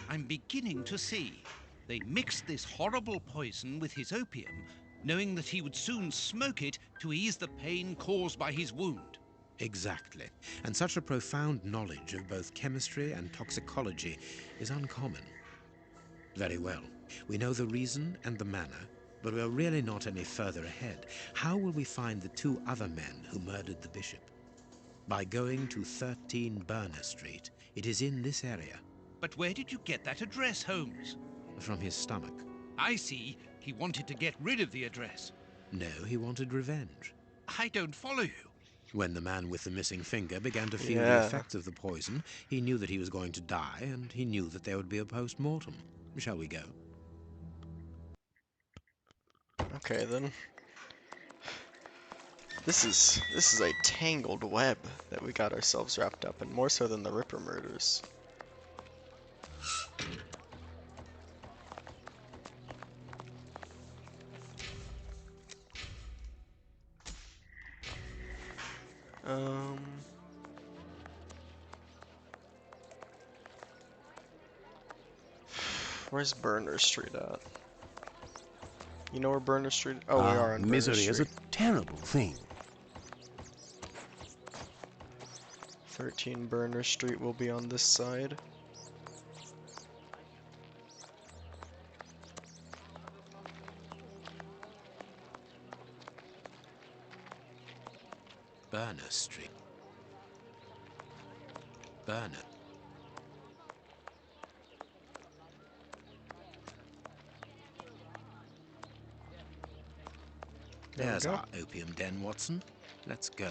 I'm beginning to see. They mixed this horrible poison with his opium, knowing that he would soon smoke it to ease the pain caused by his wound. Exactly. And such a profound knowledge of both chemistry and toxicology is uncommon. Very well. We know the reason and the manner, but we're really not any further ahead. How will we find the two other men who murdered the bishop? By going to 13 Burner Street. It is in this area. But where did you get that address, Holmes? From his stomach. I see. He wanted to get rid of the address. No, he wanted revenge. I don't follow you. When the man with the missing finger began to feel the effects of the poison, he knew that he was going to die, and he knew that there would be a post-mortem. Shall we go? Okay, then. This is a tangled web that we got ourselves wrapped up in, more so than the Ripper murders. Where's Burner Street at? You know where Burner Street? Oh, we are on Burner misery Street. is a terrible thing. 13 Burner Street will be on this side. Burner Street. Burner. There's our opium den, Watson. Let's go.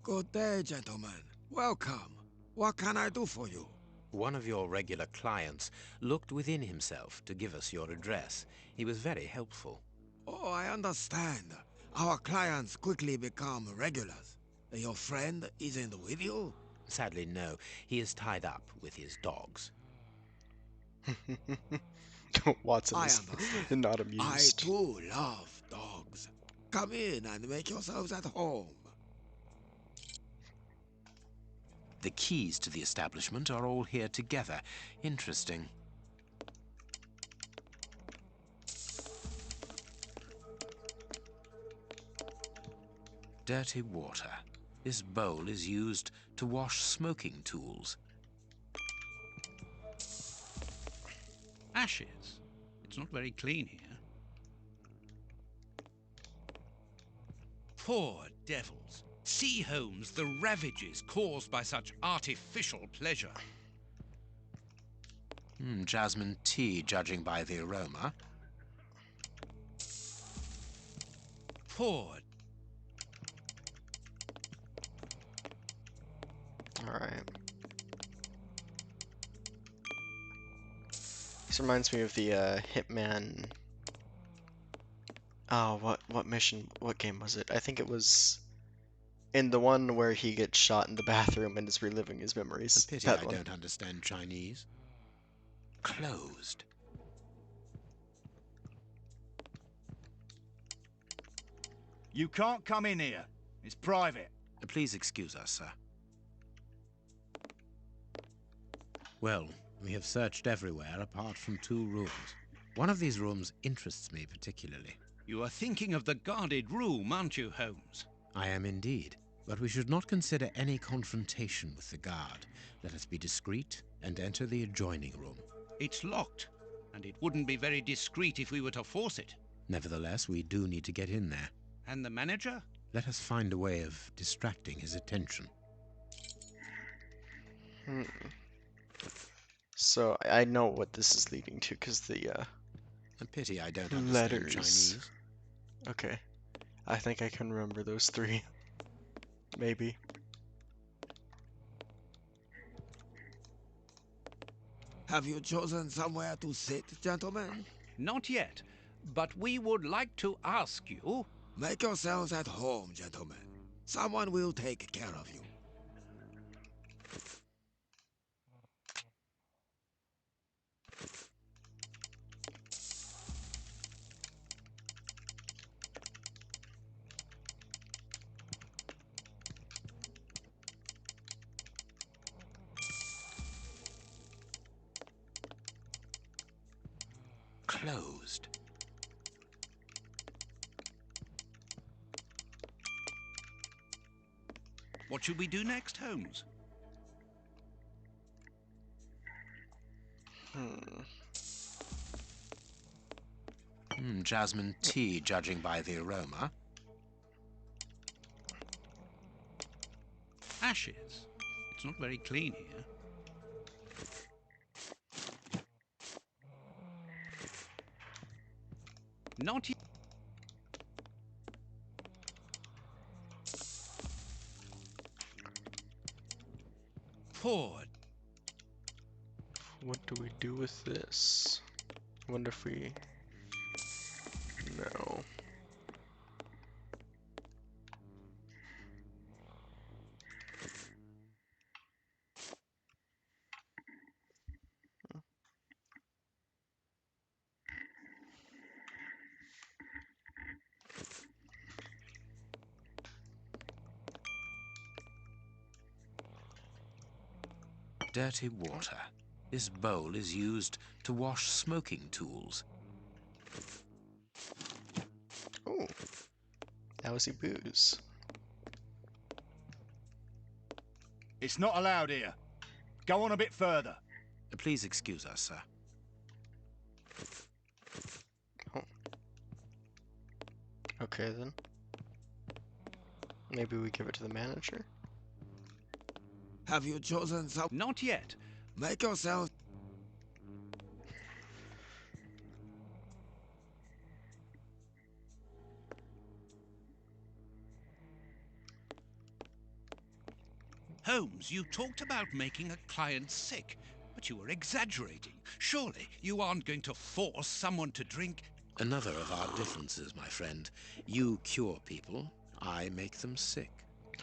Good day, gentlemen. Welcome. What can I do for you? One of your regular clients looked within himself to give us your address. He was very helpful. Oh, I understand. Our clients quickly become regulars. Your friend isn't with you? Sadly, no. He is tied up with his dogs. Watson is not amused. I too love dogs. Come in and make yourselves at home. The keys to the establishment are all here together. Interesting. Dirty water. This bowl is used to wash smoking tools. Ashes. It's not very clean here. Poor devils. See, Holmes, the ravages caused by such artificial pleasure. Jasmine tea, judging by the aroma. Poor. Alright. This reminds me of the Hitman Oh, what mission? What game was it? I think it was in the one where he gets shot in the bathroom and is reliving his A memories. pity That I one. don't understand Chinese. Closed. You can't come in here. It's private. Please excuse us, sir. Well, we have searched everywhere apart from 2 rooms. One of these rooms interests me particularly. You are thinking of the guarded room, aren't you, Holmes? I am indeed, but we should not consider any confrontation with the guard. Let us be discreet and enter the adjoining room. It's locked, and it wouldn't be very discreet if we were to force it. Nevertheless, we do need to get in there. And the manager? Let us find a way of distracting his attention. So I know what this is leading to because the A pity I don't understand letters. Chinese. Okay, I think I can remember those 3. Maybe. Have you chosen somewhere to sit, gentlemen? Not yet, but we would like to ask you... Make yourselves at home, gentlemen. Someone will take care of you. Closed. What should we do next, Holmes? Jasmine tea, judging by the aroma. Ashes. It's not very clean here. Not yet. Forward. What do we do with this? I wonder if we... No. Dirty water. This bowl is used to wash smoking tools. Oh, lousy booze. It's not allowed here. Go on a bit further. Please excuse us, sir. Oh. Okay then. Maybe we give it to the manager? Have you chosen some... Not yet. Make yourself... Holmes, you talked about making a client sick, but you were exaggerating. Surely you aren't going to force someone to drink... Another of our differences, my friend. You cure people, I make them sick.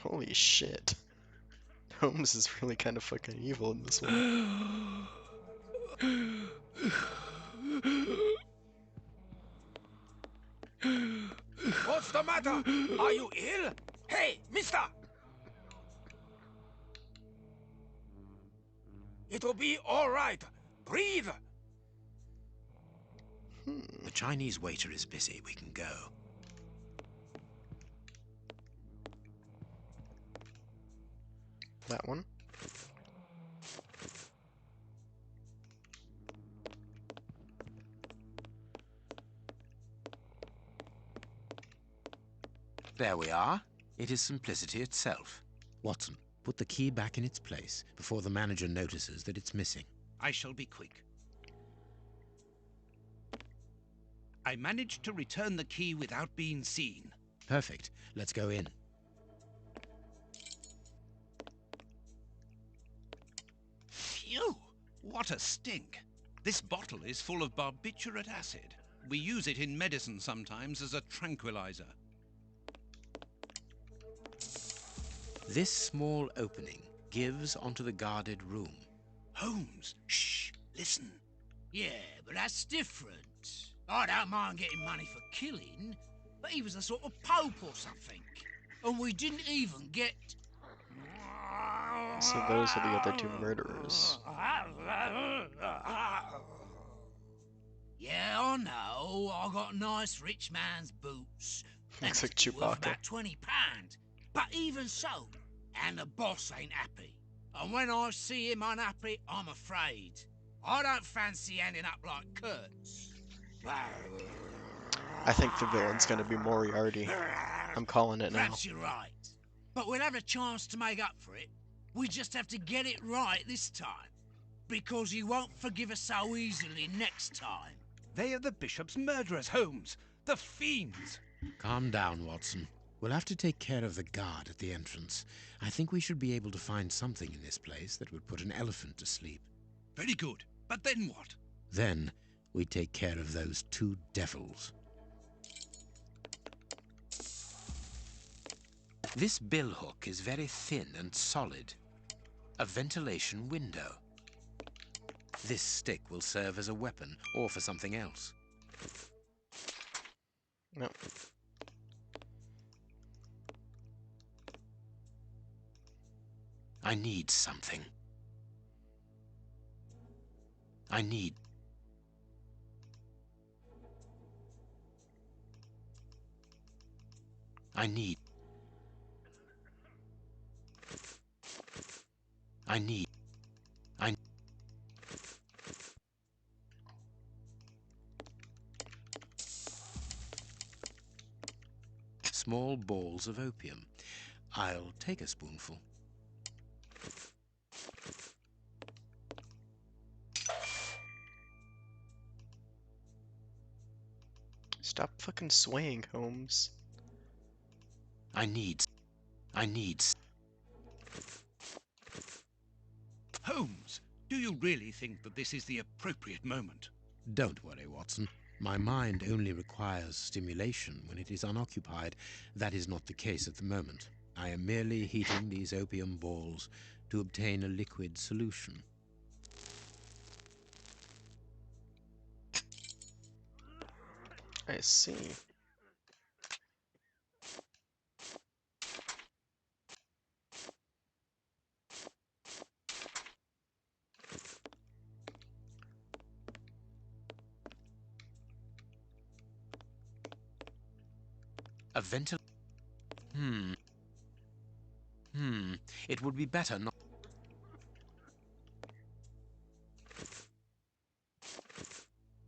Holy shit. Holmes is really kind of fucking evil in this one. What's the matter? Are you ill? Hey, mister! It'll be all right. Breathe! The Chinese waiter is busy. We can go. That one? There we are. It is simplicity itself. Watson, put the key back in its place before the manager notices that it's missing. I shall be quick. I managed to return the key without being seen. Perfect. Let's go in. Phew! What a stink! This bottle is full of barbiturate acid. We use it in medicine sometimes as a tranquilizer. This small opening gives onto the guarded room. Holmes, shh, listen. Yeah, but that's different. I don't mind getting money for killing, but he was a sort of pope or something. And we didn't even get... So those are the other two murderers. Yeah, I know. I got nice rich man's boots. Looks like Worth Chewbacca. about £20. But even so, and the boss ain't happy. And when I see him unhappy, I'm afraid. I don't fancy ending up like Kurtz. I think the villain's gonna be Moriarty. I'm calling it now. Perhaps you're right. But we'll have a chance to make up for it. We just have to get it right this time. Because he won't forgive us so easily next time. They are the bishop's murderers, Holmes. The fiends. Calm down, Watson. We'll have to take care of the guard at the entrance. I think we should be able to find something in this place that would put an elephant to sleep. Very good. But then what? Then we take care of those two devils. This billhook is very thin and solid. A ventilation window. This stick will serve as a weapon or for something else. No. I need something. I need... Small balls of opium. I'll take a spoonful. Stop fucking swaying, Holmes. I need... Holmes, do you really think that this is the appropriate moment? Don't worry, Watson. My mind only requires stimulation when it is unoccupied. That is not the case at the moment. I am merely heating these opium balls to obtain a liquid solution. I see. A ventil... It would be better not...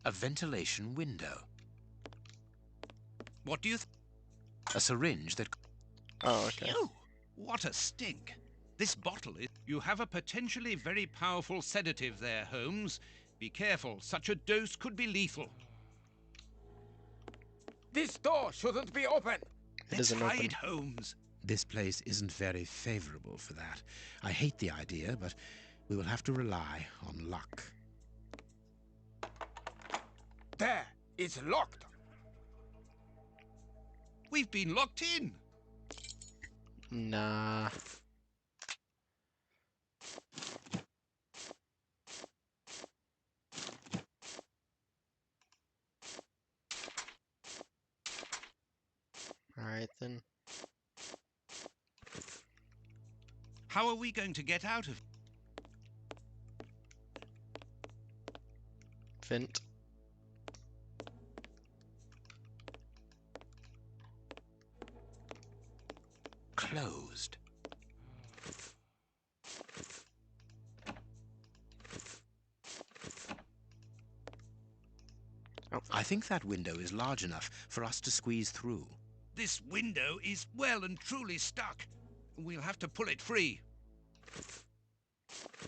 A ventilation window. What do you A syringe that... Oh, okay. Phew! What a stink. This bottle is... You have a potentially very powerful sedative there, Holmes. Be careful. Such a dose could be lethal. This door shouldn't be open. It Let's isn't hide, open. Holmes. This place isn't very favorable for that. I hate the idea, but we will have to rely on luck. There, it's locked. We've been locked in. Nah. Alright then. How are we going to get out of... Vent. Closed. Oh. I think that window is large enough for us to squeeze through. This window is well and truly stuck. We'll have to pull it free.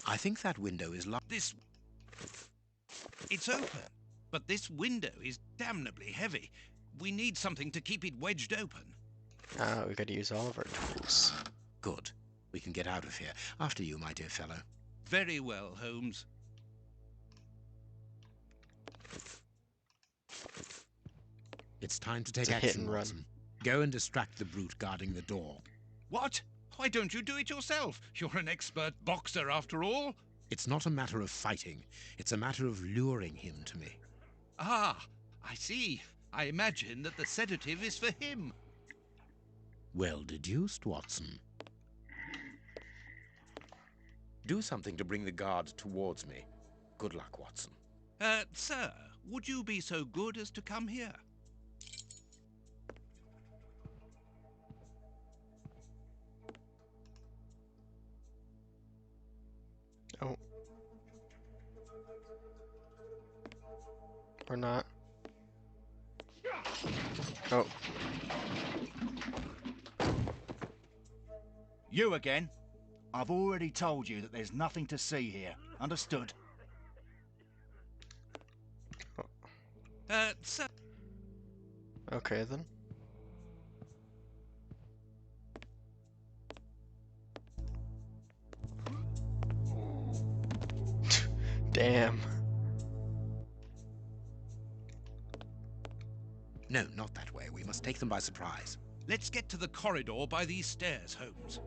I think that window is large. It's open, but this window is damnably heavy. We need something to keep it wedged open. Ah, we gotta use all of our tools. Good. We can get out of here. After you, my dear fellow. Very well, Holmes. It's time to take It's a hit action, and run. Watson. Go and distract the brute guarding the door. What? Why don't you do it yourself? You're an expert boxer, after all. It's not a matter of fighting. It's a matter of luring him to me. Ah, I see. I imagine that the sedative is for him. Well deduced, Watson. Do something to bring the guard towards me. Good luck, Watson. Sir, would you be so good as to come here? Oh. Or not. Oh. You again? I've already told you that there's nothing to see here. Understood? Sir. Okay then. Damn. No, not that way. We must take them by surprise. Let's get to the corridor by these stairs, Holmes.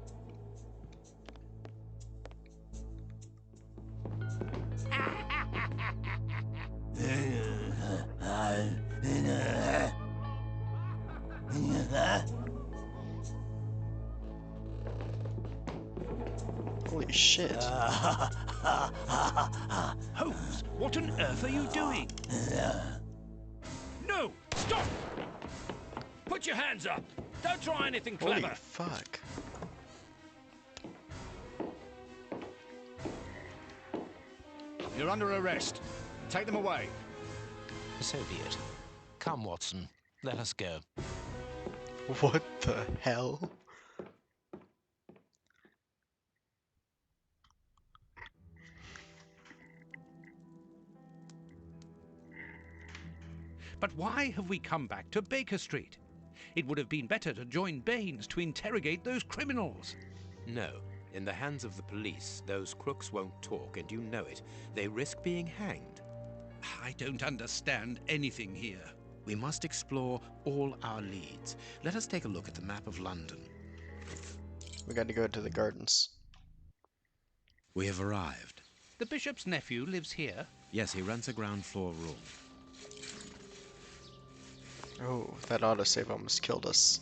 Holy shit. Holmes, what on earth are you doing? No! Stop! Put your hands up! Don't try anything Holy clever! fuck. You're under arrest. Take them away. So be it. Come, Watson. Let us go. What the hell? But why have we come back to Baker Street? It would have been better to join Baines to interrogate those criminals. No. In the hands of the police, those crooks won't talk, and you know it. They risk being hanged. I don't understand anything here. We must explore all our leads. Let us take a look at the map of London. We got to go to the gardens. We have arrived. The bishop's nephew lives here. Yes, he rents a ground floor room. Oh, that autosave almost killed us.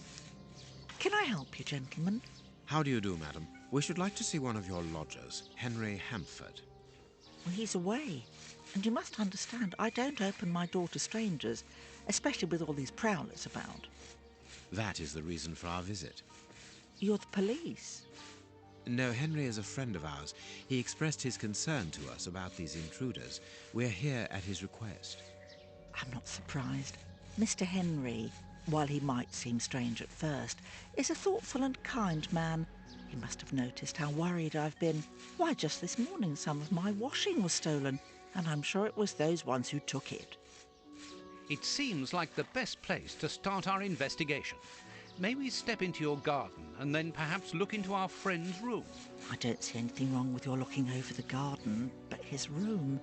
Can I help you, gentlemen? How do you do, madam? We should like to see one of your lodgers, Henry Hampford. Well, he's away. And you must understand, I don't open my door to strangers, especially with all these prowlers about. That is the reason for our visit. You're the police. No, Henry is a friend of ours. He expressed his concern to us about these intruders. We're here at his request. I'm not surprised. Mr. Henry, while he might seem strange at first, is a thoughtful and kind man. He must have noticed how worried I've been. Why, just this morning some of my washing was stolen, and I'm sure it was those ones who took it. It seems like the best place to start our investigation. May we step into your garden and then perhaps look into our friend's room? I don't see anything wrong with your looking over the garden, but his room...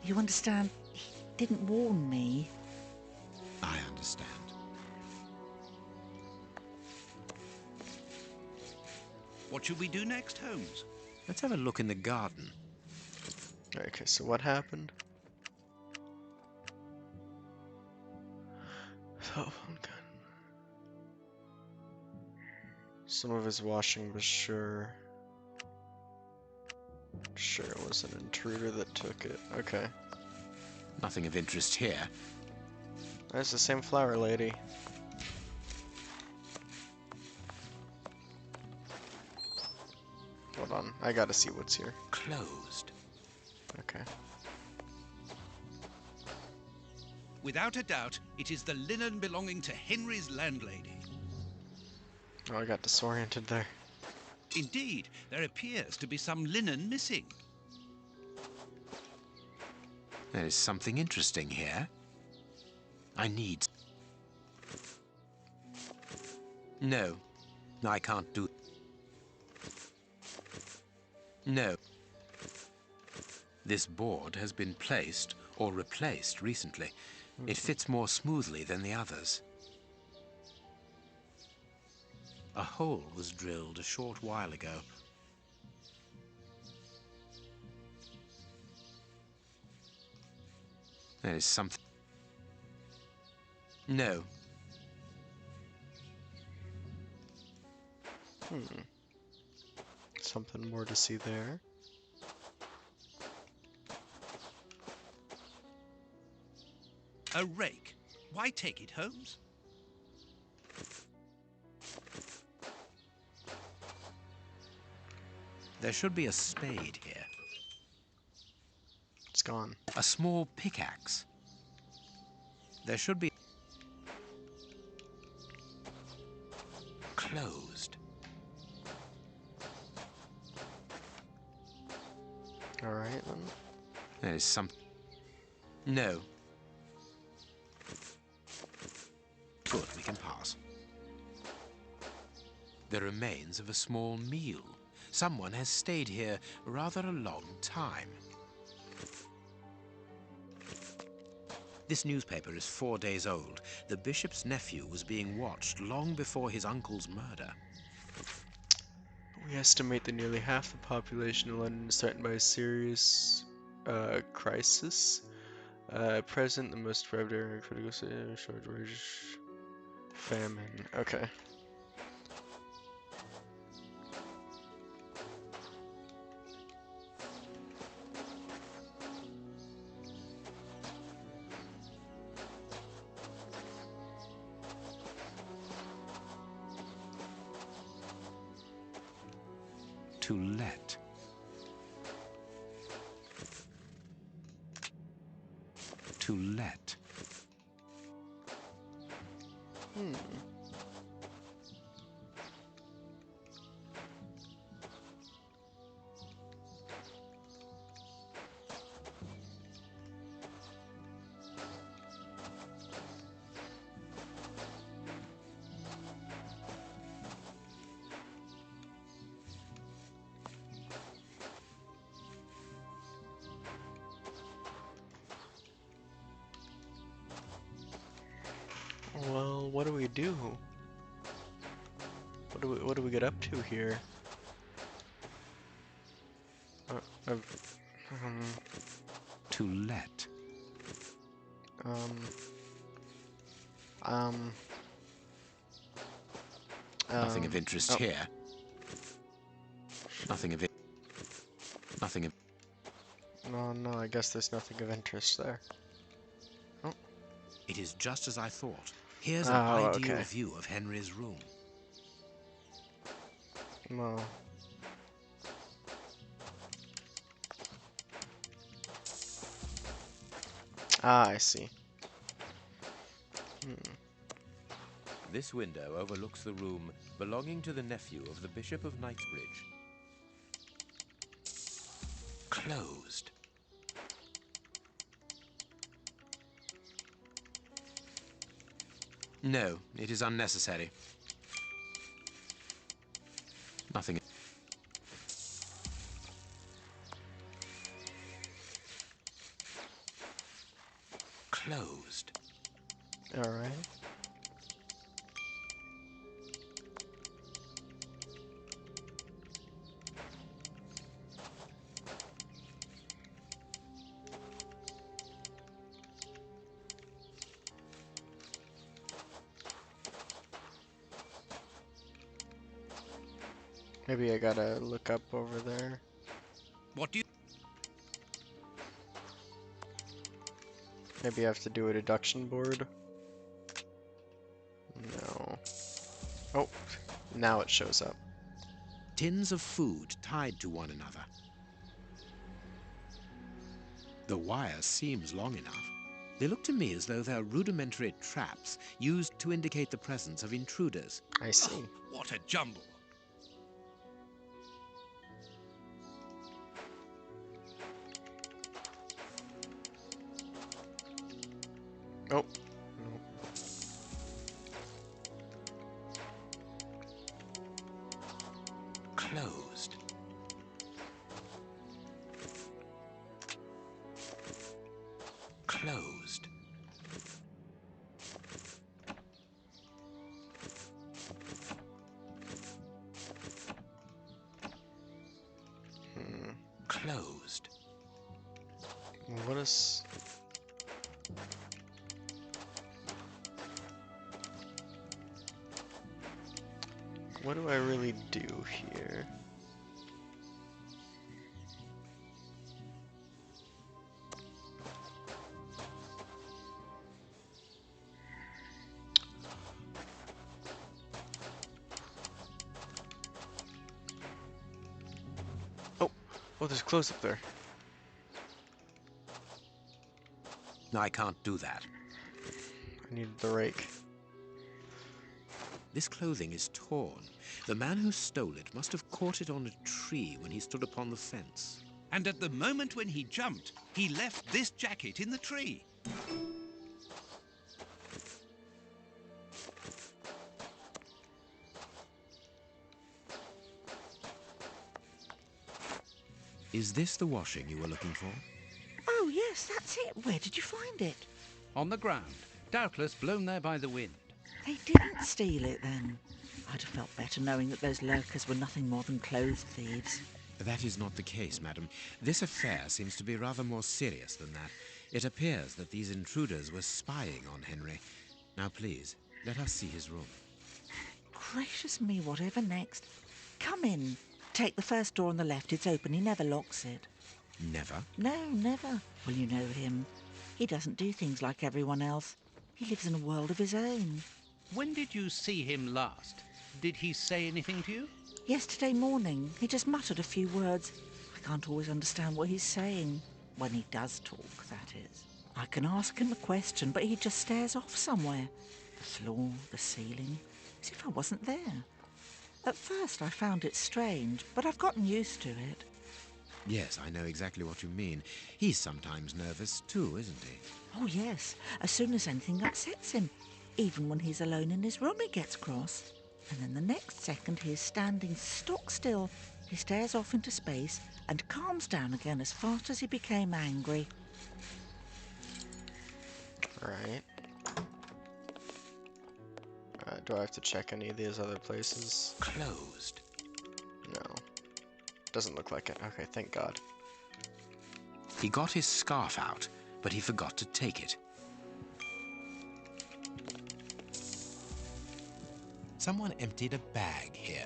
You understand, he didn't warn me. I understand. What should we do next, Holmes? Let's have a look in the garden. Okay, so what happened? Oh, okay. Some of his washing was sure it was an intruder that took it. Okay. Nothing of interest here. That's the same flower lady. Hold on, I gotta see what's here. Closed. Okay. Without a doubt, it is the linen belonging to Henry's landlady. Oh, I got disoriented there. Indeed, there appears to be some linen missing. There is something interesting here. I need... No, I can't do... No. This board has been placed or replaced recently. It fits more smoothly than the others. A hole was drilled a short while ago. There is something. No. Something more to see there. A rake. Why take it, Holmes? There should be a spade here. It's gone. A small pickaxe. There should be... Closed. Alright then. There is some... No. Good, we can pass. The remains of a small meal. Someone has stayed here rather a long time. This newspaper is 4 days old. The bishop's nephew was being watched long before his uncle's murder. We estimate that nearly half the population of London is threatened by a serious crisis. Present, the most deprived area, critical shortage, famine. Okay. To let. To let. Well, what do we do? What do we get up to here? To let. Nothing of interest here. Nothing of it. Nothing of. No, I guess there's nothing of interest there. Oh. It is just as I thought. Here's an ideal view of Henry's room. No. Ah, I see. This window overlooks the room belonging to the nephew of the Bishop of Knightsbridge. Closed. No, it is unnecessary. Nothing. Closed. All right. Maybe I gotta look up over there. What do you... Maybe I have to do a deduction board. No. Oh, now it shows up. Tins of food tied to one another. The wire seems long enough. They look to me as though they're rudimentary traps used to indicate the presence of intruders. I see. Oh, what a jumble. Oh. No. Closed. Closed. closed. What is... What do I really do here? Oh, there's clothes up there. No, I can't do that. I need the rake. This clothing is torn. The man who stole it must have caught it on a tree when he stood upon the fence. And at the moment when he jumped, he left this jacket in the tree. Is this the washing you were looking for? Oh, yes, that's it. Where did you find it? On the ground, doubtless blown there by the wind. They didn't steal it, then. I'd have felt better knowing that those lurkers were nothing more than clothes thieves. That is not the case, madam. This affair seems to be rather more serious than that. It appears that these intruders were spying on Henry. Now, please, let us see his room. Gracious me, whatever next? Come in. Take the first door on the left. It's open. He never locks it. Never? No, never. Well, you know him. He doesn't do things like everyone else. He lives in a world of his own. When did you see him last? Did he say anything to you? Yesterday morning. He just muttered a few words. I can't always understand what he's saying. When he does talk, that is. I can ask him a question, but he just stares off somewhere. The floor, the ceiling, as if I wasn't there. At first I found it strange, but I've gotten used to it. Yes, I know exactly what you mean. He's sometimes nervous too, isn't he? Oh, yes. As soon as anything upsets him. Even when he's alone in his room, he gets cross. And then the next second he is standing stock still. He stares off into space and calms down again as fast as he became angry. Right. Do I have to check any of these other places? Closed. No. Doesn't look like it. Okay, thank God. He got his scarf out, but he forgot to take it. Someone emptied a bag here.